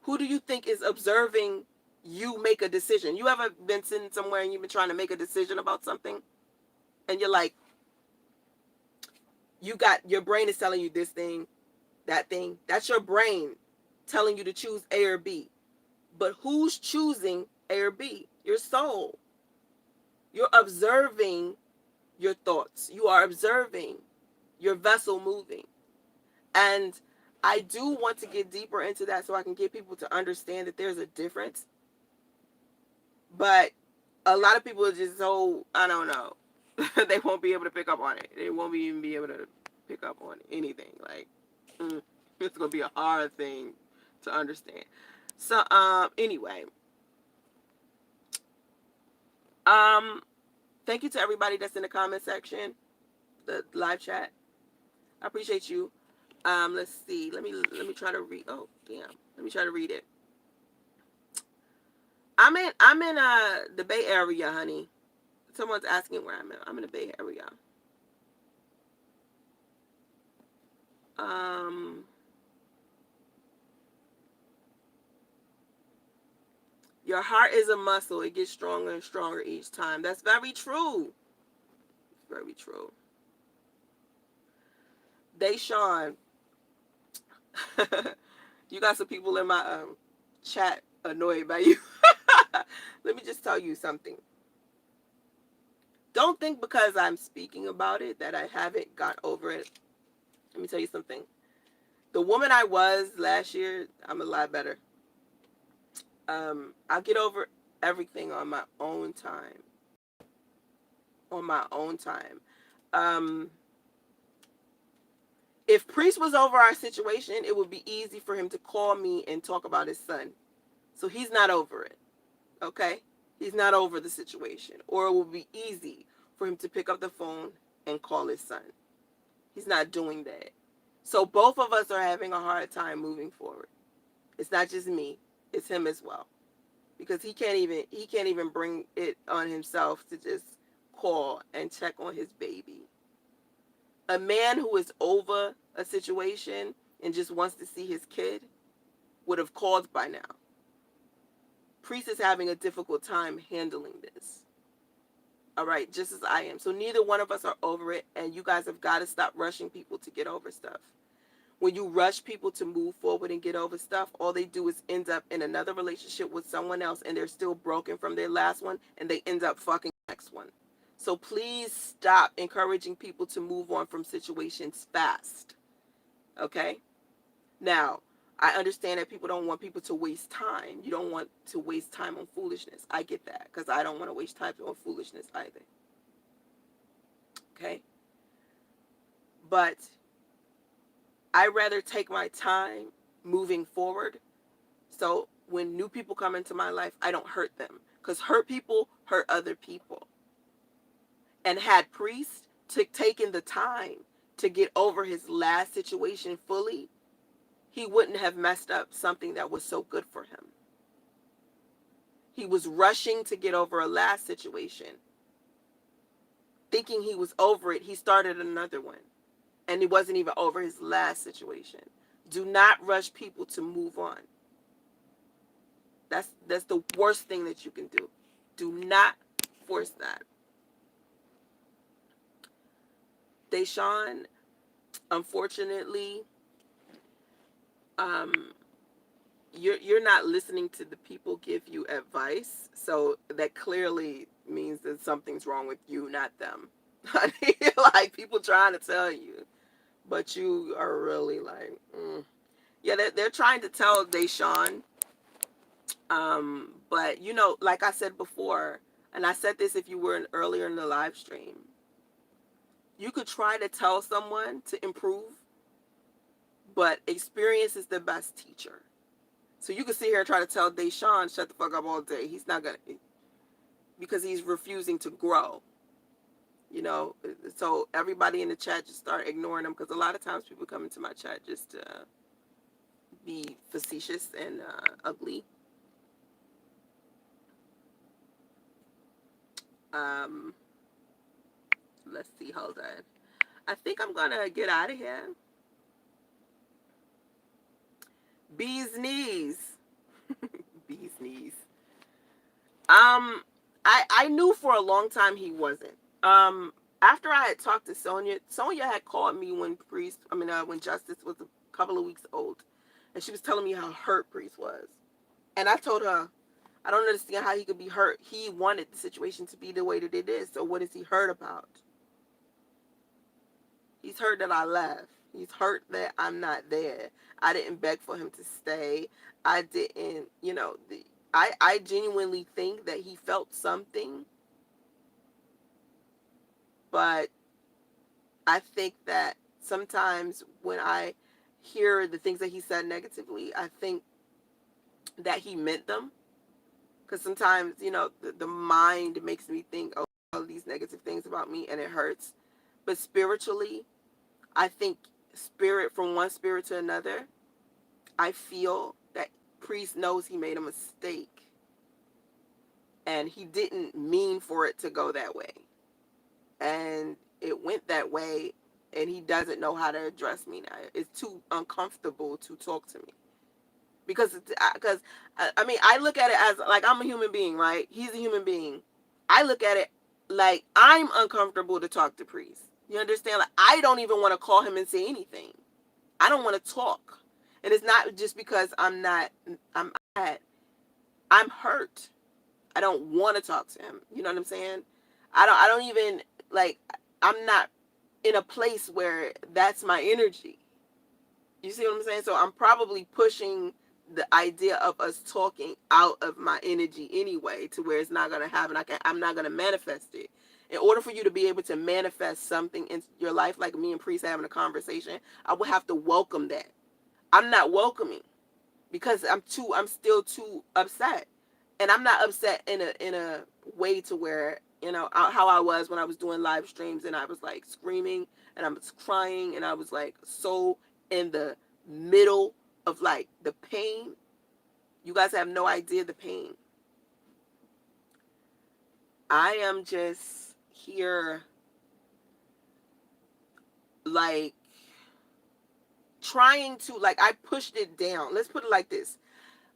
Who do you think is observing you make a decision? You ever been sitting somewhere and you've been trying to make a decision about something? And you're like, your brain is telling you this thing, that thing. That's your brain telling you to choose A or B. But who's choosing A or B? Your soul. You're observing your thoughts. You are observing your vessel moving. And I do want to get deeper into that so I can get people to understand that there's a difference. But a lot of people are just so, I don't know, they won't be able to pick up on it. They won't even be able to pick up on anything. Like, it's going to be a hard thing to understand. So, anyway, Um, Thank you to everybody that's in the comment section, the live chat. I appreciate you. Let's see. Let me try to read. Oh, damn. Let me try to read it. I'm in the Bay Area, honey. Someone's asking where I'm at. I'm in the Bay Area. Um, your heart is a muscle. It gets stronger and stronger each time. That's very true. Very true. Deshaun, you got some people in my chat annoyed by you. Let me just tell you something. Don't think because I'm speaking about it that I haven't got over it. Let me tell you something. The woman I was last year, I'm a lot better. I'll get over everything on my own time. On my own time. If Priest was over our situation, it would be easy for him to call me and talk about his son. So he's not over it. Okay? He's not over the situation. Or it will be easy for him to pick up the phone and call his son. He's not doing that. So both of us are having a hard time moving forward. It's not just me, it's him as well. Because he can't even bring it on himself to just call and check on his baby. A man who is over a situation and just wants to see his kid would have called by now. Priest is having a difficult time handling this. All right, just as I am. So neither one of us are over it, and you guys have got to stop rushing people to get over stuff. When you rush people to move forward and get over stuff, all they do is end up in another relationship with someone else, and they're still broken from their last one, and they end up fucking the next one. So please stop encouraging people to move on from situations fast. Okay? Now, I understand that people don't want people to waste time. You don't want to waste time on foolishness. I get that, because I don't want to waste time on foolishness either. Okay? But I rather take my time moving forward. So when new people come into my life, I don't hurt them. Because hurt people hurt other people. And had Priest taken the time to get over his last situation fully, he wouldn't have messed up something that was so good for him. He was rushing to get over a last situation. Thinking he was over it, he started another one. And he wasn't even over his last situation. Do not rush people to move on. That's the worst thing that you can do. Do not force that. Deshaun, unfortunately, you're not listening to the people give you advice, so that clearly means that something's wrong with you, not them. Like people trying to tell you, but you are really like, yeah, they're trying to tell Deshaun, but you know, like I said before, and I said this if you were earlier in the live stream, you could try to tell someone to improve, but experience is the best teacher. So you can sit here and try to tell Deshaun, shut the fuck up all day. He's not going to, because he's refusing to grow. You know, so everybody in the chat just start ignoring him, because a lot of times people come into my chat just to be facetious and ugly. Let's see, hold on. I think I'm going to get out of here. Bee's knees. Bee's knees. I knew for a long time he wasn't. After I had talked to Sonia had called me when when Justice was a couple of weeks old, and she was telling me how hurt Priest was. And I told her, I don't understand how he could be hurt. He wanted the situation to be the way that it is. So what is he hurt about? He's hurt that I left. He's hurt that I'm not there. I didn't beg for him to stay. I didn't, I genuinely think that he felt something. But I think that sometimes when I hear the things that he said negatively, I think that he meant them. Because sometimes, the mind makes me think, oh, all these negative things about me, and it hurts. But spiritually, I think spirit from one spirit to another, I feel that priest knows he made a mistake, and he didn't mean for it to go that way. And it went that way, and he doesn't know how to address me now. It's too uncomfortable to talk to me. Because I mean, I look at it as like I'm a human being, right? He's a human being. I look at it like I'm uncomfortable to talk to priest. You understand? Like I don't even want to call him and say anything. I don't want to talk. And it's not just because I'm not I'm mad. I'm hurt. I don't want to talk to him. You know what I'm saying? I don't even like I'm not in a place where that's my energy. You see what I'm saying? So I'm probably pushing the idea of us talking out of my energy anyway, to where it's not going to happen. I'm not going to manifest it. In order for you to be able to manifest something in your life, like me and Priest having a conversation, I would have to welcome that. I'm not welcoming because I'm still too upset. And I'm not upset in a way to where, how I was when I was doing live streams, and I was like screaming and I was crying and I was like so in the middle of like the pain. You guys have no idea the pain. I am just here like trying to, like, I pushed it down. Let's put it like this.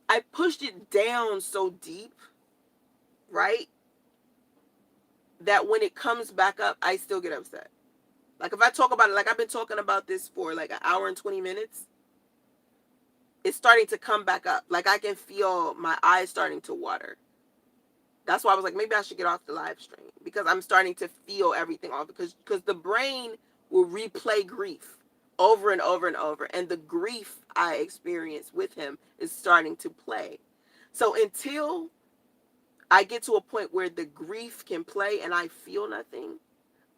I pushed it down so deep, right? That when it comes back up, I still get upset. Like if I talk about it, like I've been talking about this for like an hour and 20 minutes, it's starting to come back up. Like I can feel my eyes starting to water. That's why I was like, maybe I should get off the live stream, because I'm starting to feel everything off, because the brain will replay grief over and over and over. And the grief I experienced with him is starting to play. So until I get to a point where the grief can play and I feel nothing,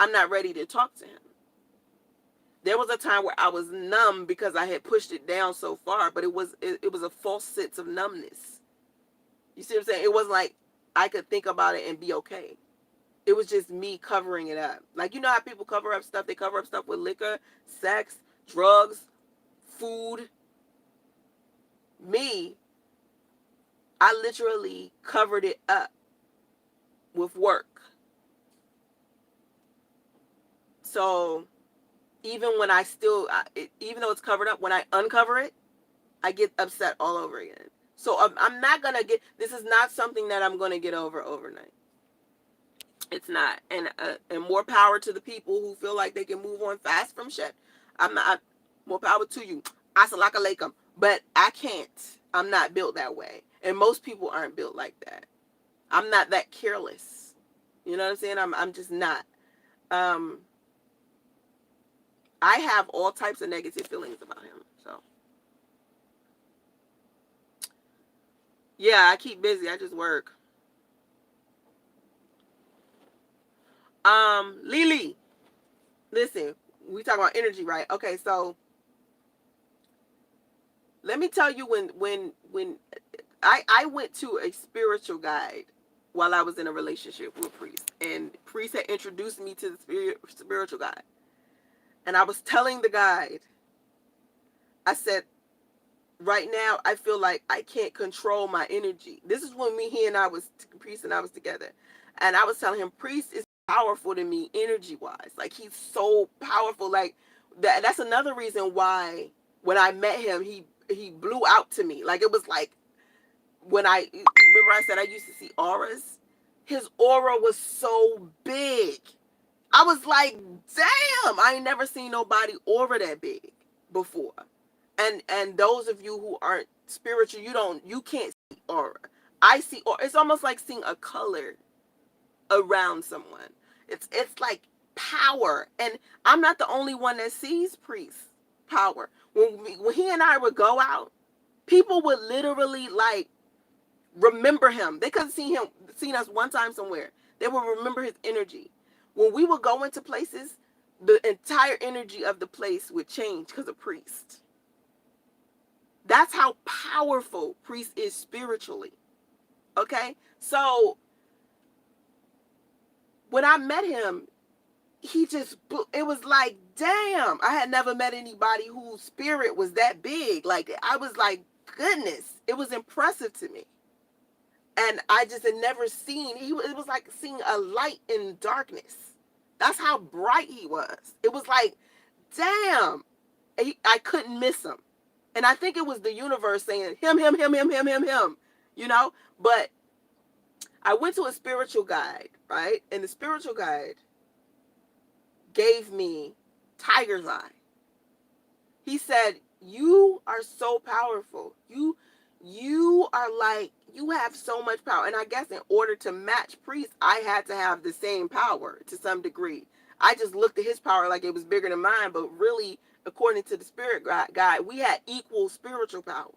I'm not ready to talk to him. There was a time where I was numb because I had pushed it down so far, but it was a false sense of numbness. You see what I'm saying? It wasn't like I could think about it and be okay. It was just me covering it up. Like, you know how people cover up stuff? They cover up stuff with liquor, sex, drugs, food. Me, I literally covered it up with work. So even when even though it's covered up, when I uncover it, I get upset all over again. So I'm not going to this is not something that I'm going to get over overnight. It's not. And more power to the people who feel like they can move on fast from shit. I'm not. More power to you. Assalamu alaikum. But I can't. I'm not built that way. And most people aren't built like that. I'm not that careless. You know what I'm saying? I'm just not. I have all types of negative feelings about him. So yeah, I keep busy. I just work. Lily, listen, we talk about energy, right? Okay, so let me tell you when I went to a spiritual guide while I was in a relationship with Priest, and Priest had introduced me to the spiritual guide, and I was telling the guide, I said, right now I feel like I can't control my energy. This is when Priest and I was together, and I was telling him, Priest is powerful to me energy wise. Like he's so powerful. Like that's another reason why when I met him, he blew out to me. Like it was like when I remember I said I used to see auras. His aura was so big. I was like, damn, I ain't never seen nobody aura that big before. And those of you who aren't spiritual, you can't see aura. I see aura. It's almost like seeing a color around someone. It's like power. And I'm not the only one that sees Priest power. When he and I would go out, people would literally like remember him. They could have seen us one time somewhere. They would remember his energy. When we would go into places, the entire energy of the place would change because of Priest. That's how powerful Priest is spiritually. Okay? So when I met him, it was like, damn, I had never met anybody whose spirit was that big. Like, I was like, goodness, it was impressive to me. And I just had never seen, it was like seeing a light in darkness. That's how bright he was. It was like, damn, I couldn't miss him. And I think it was the universe saying, him, you know? But I went to a spiritual guide, right? And the spiritual guide gave me tiger's eye. He said, you are so powerful. You are like, you have so much power. And I guess in order to match priest, I had to have the same power to some degree. I just looked at his power like it was bigger than mine, but really, according to the spirit guide, we had equal spiritual power.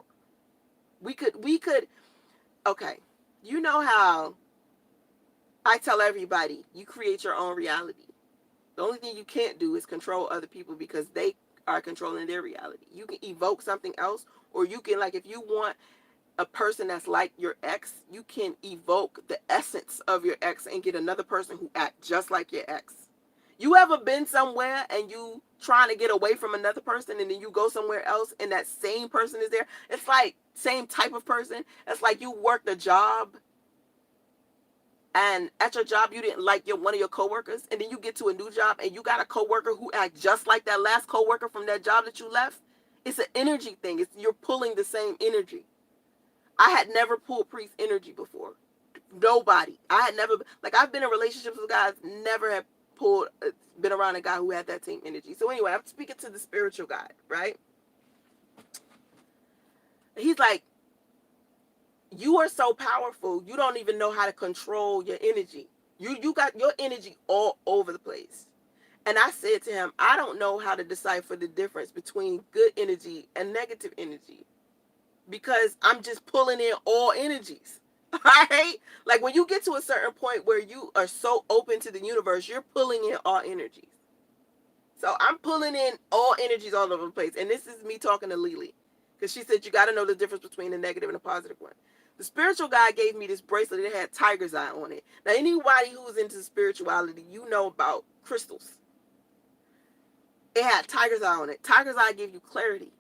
We could, okay. You know how I tell everybody, you create your own reality. The only thing you can't do is control other people because they are controlling their reality. You can evoke something else, or you can, like, if you want a person that's like your ex, you can evoke the essence of your ex and get another person who acts just like your ex. You ever been somewhere and you trying to get away from another person and then you go somewhere else and that same person is there? It's like same type of person. It's like you worked a job and at your job you didn't like one of your coworkers, and then you get to a new job and you got a coworker who acts just like that last coworker from that job that you left. It's an energy thing. You're pulling the same energy. I had never pulled priest energy before. Nobody. I had never, like, I've been in relationships with guys, never have pulled, been around a guy who had that same energy. So anyway, I'm speaking to the spiritual guy, right? He's like, you are so powerful, you don't even know how to control your energy. You got your energy all over the place. And I said to him, I don't know how to decipher the difference between good energy and negative energy, because I'm just pulling in all energies. Right? Like, when you get to a certain point where you are so open to the universe, you're pulling in all energies. So I'm pulling in all energies all over the place. And this is me talking to Lily, because she said you got to know the difference between the negative and the positive one. The spiritual guy gave me this bracelet that had tiger's eye on it. Now, anybody who's into spirituality, you know about crystals. It had tiger's eye on it. Tiger's eye gives you clarity.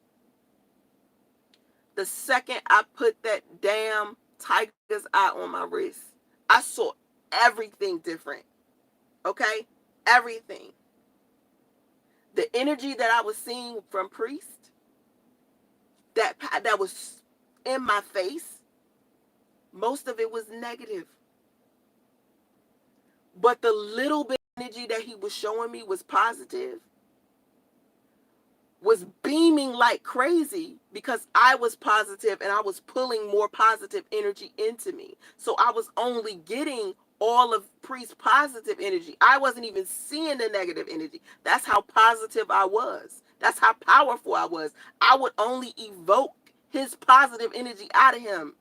The second I put that damn tiger's eye on my wrist, I saw everything different. Okay? Everything. The energy that I was seeing from priest, that was in my face, most of it was negative. But the little bit of energy that he was showing me was positive, was beaming like crazy, because I was positive and I was pulling more positive energy into me. So I was only getting all of priest's positive energy. I wasn't even seeing the negative energy. That's how positive I was. That's how powerful I was. I would only evoke his positive energy out of him.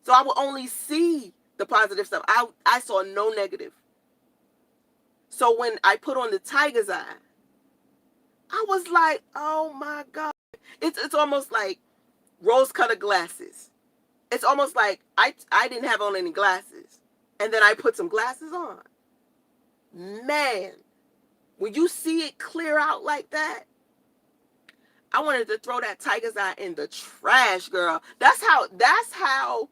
So I would only see the positive stuff. I saw no negative. So when I put on the tiger's eye, I was like, oh my God. It's almost like rose-colored glasses. It's almost like I didn't have on any glasses, and then I put some glasses on. Man, when you see it clear out like that, I wanted to throw that tiger's eye in the trash, girl. That's how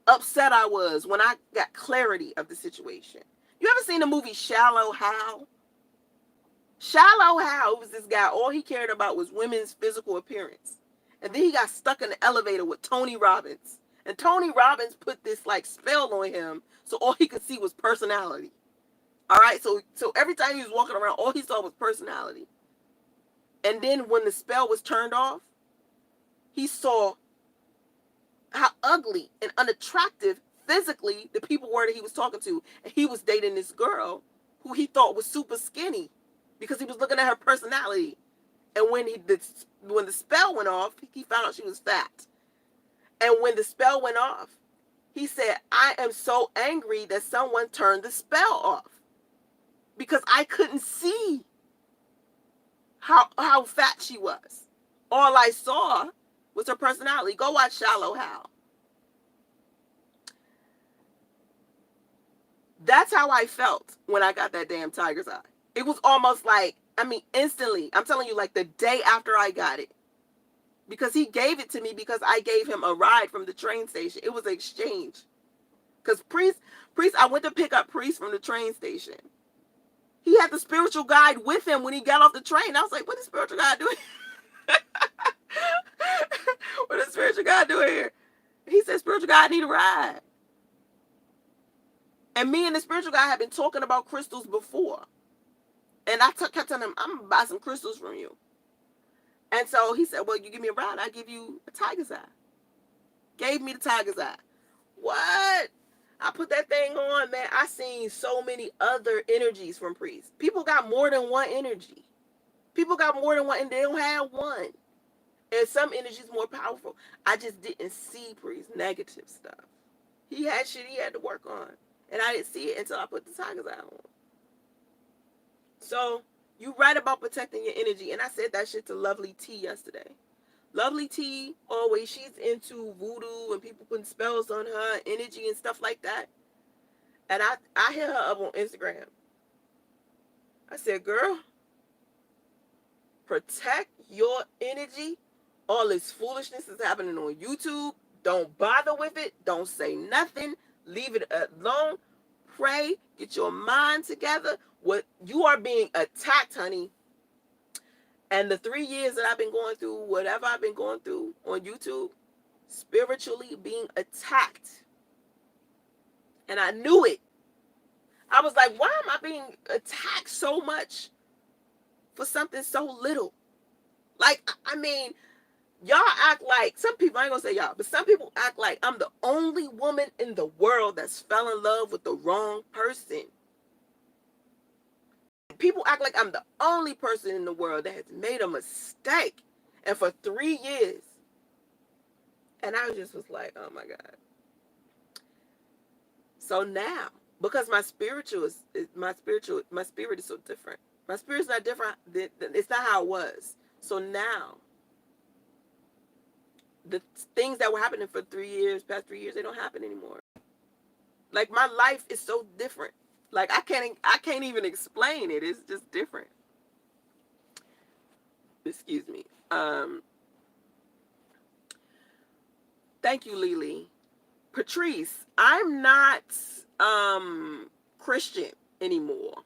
upset I was when I got clarity of the situation. You ever seen the movie Shallow Hal? Shallow Hal was this guy. All he cared about was women's physical appearance. And then he got stuck in the elevator with Tony Robbins. And Tony Robbins put this like spell on him, so all he could see was personality. All right, so every time he was walking around, all he saw was personality. And then when the spell was turned off, he saw how ugly and unattractive physically the people were that he was talking to. And he was dating this girl who he thought was super skinny because he was looking at her personality. And when the spell went off, he found out she was fat. And when the spell went off, he said, I am so angry that someone turned the spell off, because I couldn't see how fat she was. All I saw was her personality. Go watch Shallow Hal. That's how I felt when I got that damn tiger's eye. It was almost like, I mean, instantly. I'm telling you, like the day after I got it. Because he gave it to me because I gave him a ride from the train station. It was an exchange. Because I went to pick up Priest from the train station. He had the spiritual guide with him when he got off the train. I was like, what is the spiritual guide doing? What is the spiritual guide doing here? He said, spiritual guide, I need a ride. And me and the spiritual guy had been talking about crystals before. And I kept telling him, I'm going to buy some crystals from you. And so he said, well, you give me a ride, I give you a tiger's eye. Gave me the tiger's eye. What? I put that thing on, man. I seen so many other energies from priests. People got more than one energy. People got more than one, and they don't have one. And some energies more powerful. I just didn't see priest negative stuff. He had shit he had to work on. And I didn't see it until I put the tiger's eye on. So, you right about protecting your energy. And I said that shit to Lovely T yesterday. Lovely T, always, she's into voodoo and people putting spells on her, energy and stuff like that. And I hit her up on Instagram. I said, girl, protect your energy. All this foolishness is happening on YouTube. Don't bother with it. Don't say nothing. Leave it alone. Pray. Get your mind together. What you are being attacked, honey. And the 3 years that I've been going through, whatever I've been going through on YouTube, spiritually being attacked. And I knew it. I was like, why am I being attacked so much for something so little? Like, I mean, y'all act like, some people, I ain't gonna say y'all, but some people act like I'm the only woman in the world that's fell in love with the wrong person. People act like I'm the only person in the world that has made a mistake. And for 3 years. And I just was like, oh my God. So now, because my spirit is so different. My spirit's not different. It's not how it was. So now, the things that were happening for 3 years, past 3 years, they don't happen anymore. Like, my life is so different. Like, I can't even explain it. It's just different. Excuse me. Thank you, Lily. Patrice, I'm not Christian anymore.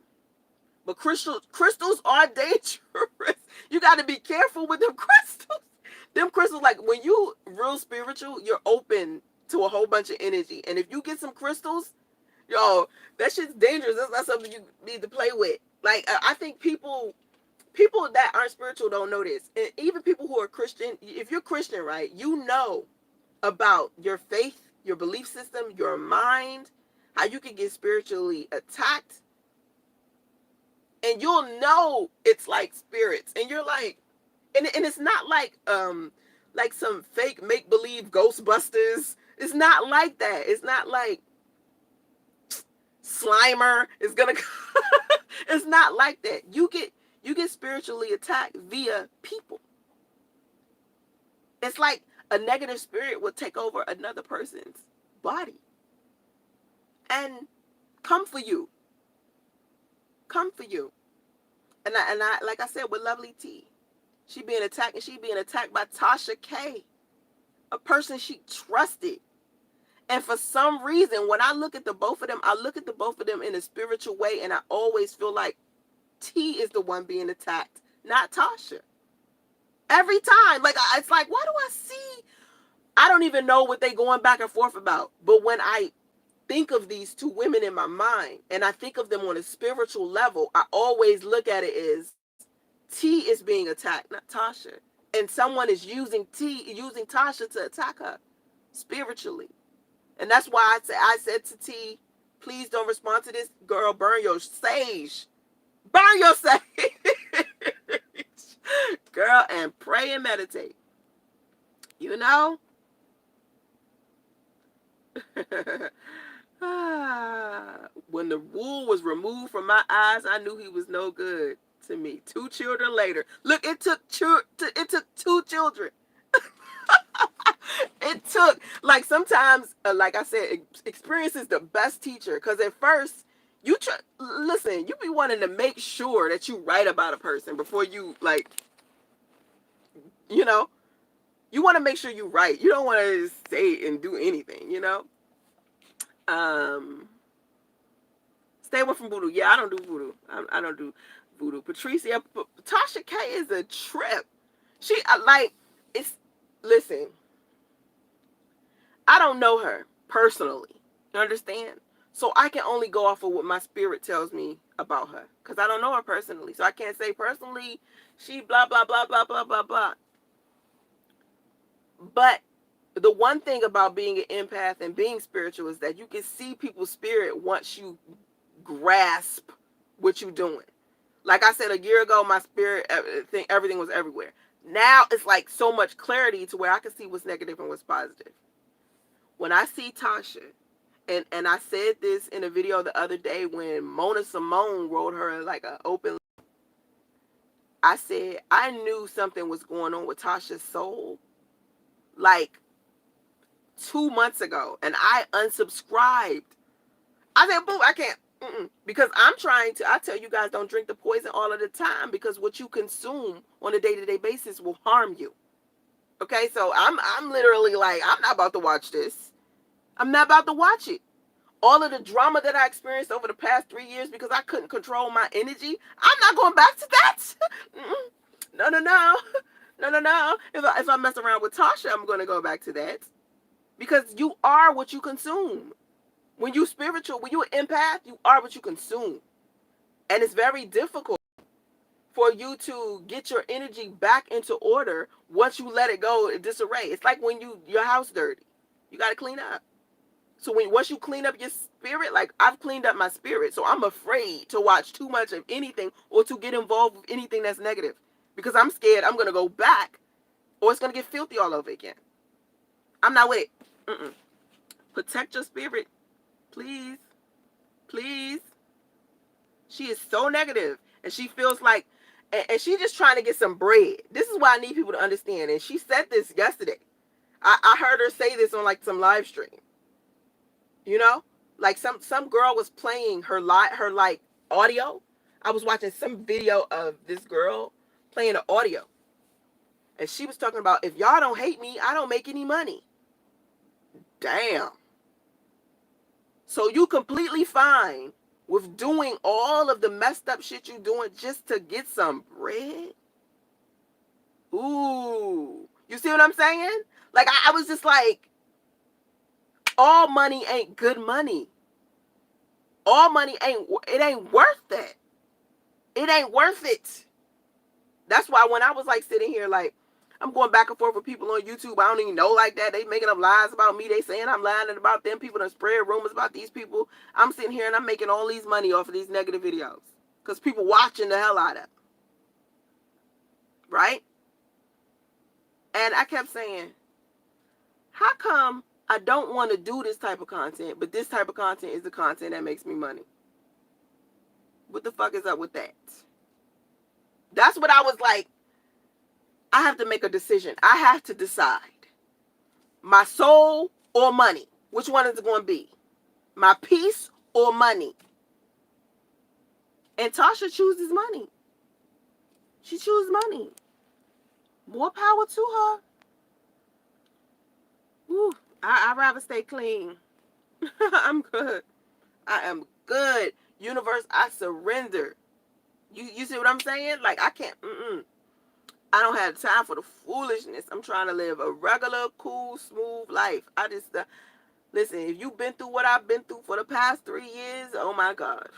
But crystals are dangerous. You got to be careful with them crystals. Them crystals, like, when you real spiritual, you're open to a whole bunch of energy. And if you get some crystals, yo, that shit's dangerous. That's not something you need to play with. Like, I think people that aren't spiritual don't know this. And even people who are Christian, if you're Christian, right, you know about your faith, your belief system, your mind, how you can get spiritually attacked. And you'll know it's like spirits. And you're like, and it's not like some fake make-believe Ghostbusters. It's not like that. It's not like Slimer is gonna it's not like that. You get spiritually attacked via people. It's like a negative spirit will take over another person's body and come for you. Come for you. And I like I said with Lovely T, she being attacked, and she being attacked by Tasha K, a person she trusted. And for some reason, when I look at the both of them, I look at the both of them in a spiritual way, and I always feel like T is the one being attacked, not Tasha. Every time. Like, it's like, why do I see? I don't even know what they going back and forth about. But when I think of these two women in my mind, and I think of them on a spiritual level, I always look at it as T is being attacked, not Tasha. And someone is using Tasha to attack her spiritually. And that's why I said to T, please don't respond to this. Girl, burn your sage. Burn your sage. Girl, and pray and meditate. You know? When the wool was removed from my eyes, I knew he was no good to me. 2 children later. Look, it took 2 children. It took, like, sometimes, like I said, experience is the best teacher. Because at first, Listen, you be wanting to make sure that you right about a person before you, like, you know, you want to make sure you right. You don't want to say and do anything, Um, Stay away from voodoo. Yeah, I don't do voodoo. I don't do voodoo. Patricia, Tasha K is a trip. Like, it's, listen, I don't know her personally. You understand? So I can only go off of what my spirit tells me about her. Because I don't know her personally. So I can't say personally, she blah, blah, blah, blah, blah, blah, blah. But the one thing about being an empath and being spiritual is that you can see people's spirit once you grasp what you're doing. Like I said, a year ago, my spirit, everything was everywhere. Now it's like so much clarity to where I can see what's negative and what's positive. When I see Tasha, and I said this in a video the other day when Mona Simone wrote her like an open, I said I knew something was going on with Tasha's soul like 2 months ago, and I unsubscribed. I said, boo, I can't. Because I tell you guys, don't drink the poison all of the time, because what you consume on a day-to-day basis will harm you. Okay, so I'm literally like, I'm not about to watch this. I'm not about to watch it. All of the drama that I experienced over the past 3 years because I couldn't control my energy, I'm not going back to that. No, no, no. No, no, no. If I mess around with Tasha, I'm going to go back to that. Because you are what you consume. When you spiritual, when you an empath, you are what you consume. And it's very difficult for you to get your energy back into order once you let it go in disarray. It's like when your house dirty. You got to clean up. So once you clean up your spirit, like I've cleaned up my spirit, so I'm afraid to watch too much of anything or to get involved with anything that's negative, because I'm scared I'm gonna go back, or it's gonna get filthy all over again. I'm not with it. Protect your spirit, please, please. She is so negative, and she feels like, and she's just trying to get some bread. This is why I need people to understand. And she said this yesterday. I heard her say this on like some live stream. Like some girl was playing her like audio. I was watching some video of this girl playing the audio, and she was talking about, if y'all don't hate me, I don't make any money. Damn. So you completely fine with doing all of the messed up shit you doing just to get some bread? Ooh. You see what I'm saying? Like, I was just like, all money ain't good money. All money ain't worth that. It ain't worth it. That's why when I was like sitting here, like, I'm going back and forth with people on YouTube I don't even know like that. They making up lies about me. They saying I'm lying about them. People that spread rumors about these people. I'm sitting here and I'm making all these money off of these negative videos because people watching the hell out of them. Right? And I kept saying, how come I don't want to do this type of content, but this type of content is the content that makes me money? What the fuck is up with that? That's what I was like. I have to make a decision. I have to decide. My soul or money? Which one is it going to be? My peace or money? And Tasha chooses money. She chooses money. More power to her. Woo, I'd rather stay clean. I'm good. I am good. Universe, I surrender. You see what I'm saying? Like, I can't, I don't have time for the foolishness. I'm trying to live a regular, cool, smooth life. I just, listen, if you've been through what I've been through for the past 3 years, oh my God.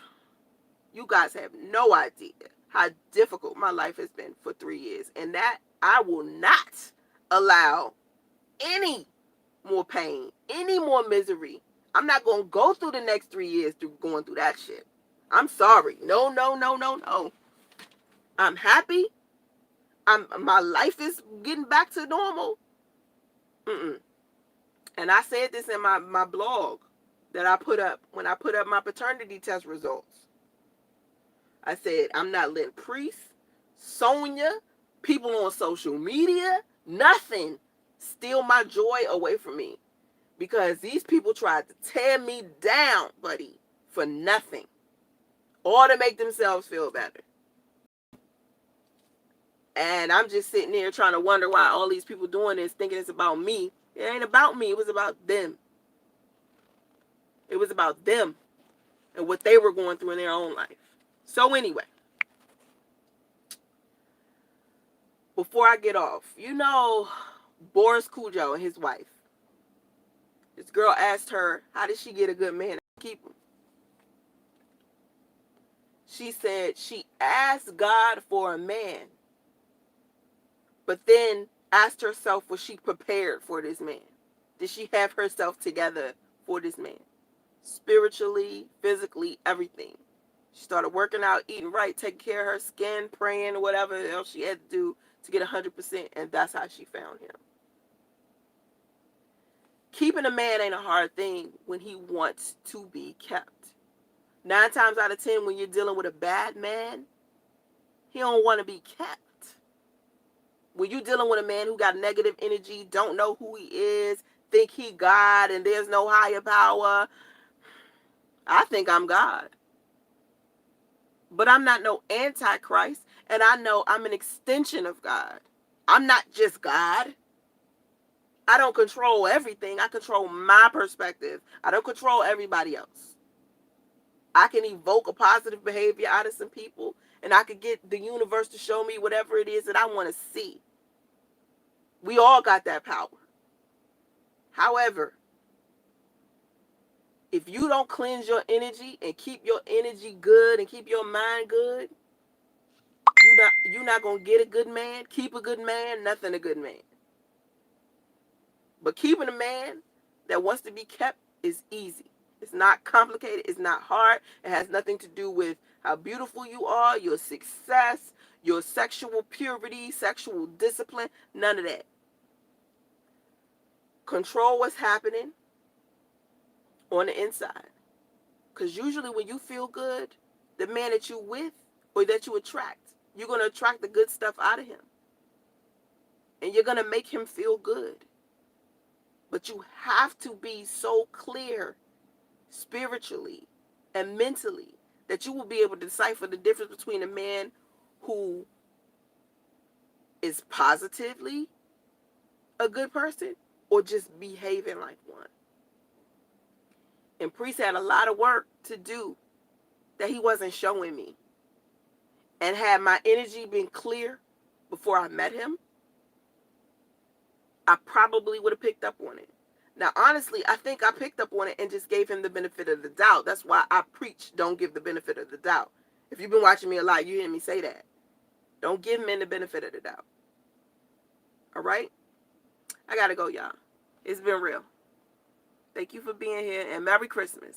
You guys have no idea how difficult my life has been for 3 years. And that I will not allow any more pain, any more misery. I'm not going to go through the next 3 years through going through that shit. I'm sorry. No, no, no, no, no. I'm happy. My life is getting back to normal. And I said this in my blog that I put up when I put up my paternity test results. I said, I'm not letting priests, Sonia, people on social media, nothing steal my joy away from me. Because these people tried to tear me down, buddy, for nothing. all to make themselves feel better. And I'm just sitting there trying to wonder why all these people doing this, thinking it's about me. It ain't about me. It was about them. It was about them and what they were going through in their own life. So anyway, before I get off, Boris Cujo and his wife. This girl asked her, how did she get a good man to keep him? She said she asked God for a man, but then asked herself, was she prepared for this man? Did she have herself together for this man? Spiritually, physically, everything. She started working out, eating right, taking care of her skin, praying, whatever else she had to do to get 100%, and that's how she found him. Keeping a man ain't a hard thing when he wants to be kept. 9 times out of 10, when you're dealing with a bad man, he don't want to be kept. When you're dealing with a man who got negative energy, don't know who he is, think he God and there's no higher power, I think I'm God. But I'm not no antichrist, and I know I'm an extension of God. I'm not just God. I don't control everything. I control my perspective. I don't control everybody else. I can evoke a positive behavior out of some people, and I could get the universe to show me whatever it is that I want to see. We all got that power. However, if you don't cleanse your energy and keep your energy good and keep your mind good, you're not gonna get a good man, keep a good man, nothing a good man. But keeping a man that wants to be kept is easy. It's not complicated. It's not hard. It has nothing to do with how beautiful you are, your success, your sexual purity, sexual discipline, none of that. Control what's happening on the inside. Because usually when you feel good, the man that you with or that you attract, you're going to attract the good stuff out of him. And you're going to make him feel good. But you have to be so clear spiritually and mentally that you will be able to decipher the difference between a man who is positively a good person or just behaving like one. And Priest had a lot of work to do that he wasn't showing me. And had my energy been clear before I met him, I probably would have picked up on it. Now, honestly, I think I picked up on it and just gave him the benefit of the doubt. That's why I preach, don't give the benefit of the doubt. If you've been watching me a lot, you hear me say that. Don't give men the benefit of the doubt. All right? I got to go, y'all. It's been real. Thank you for being here, and Merry Christmas.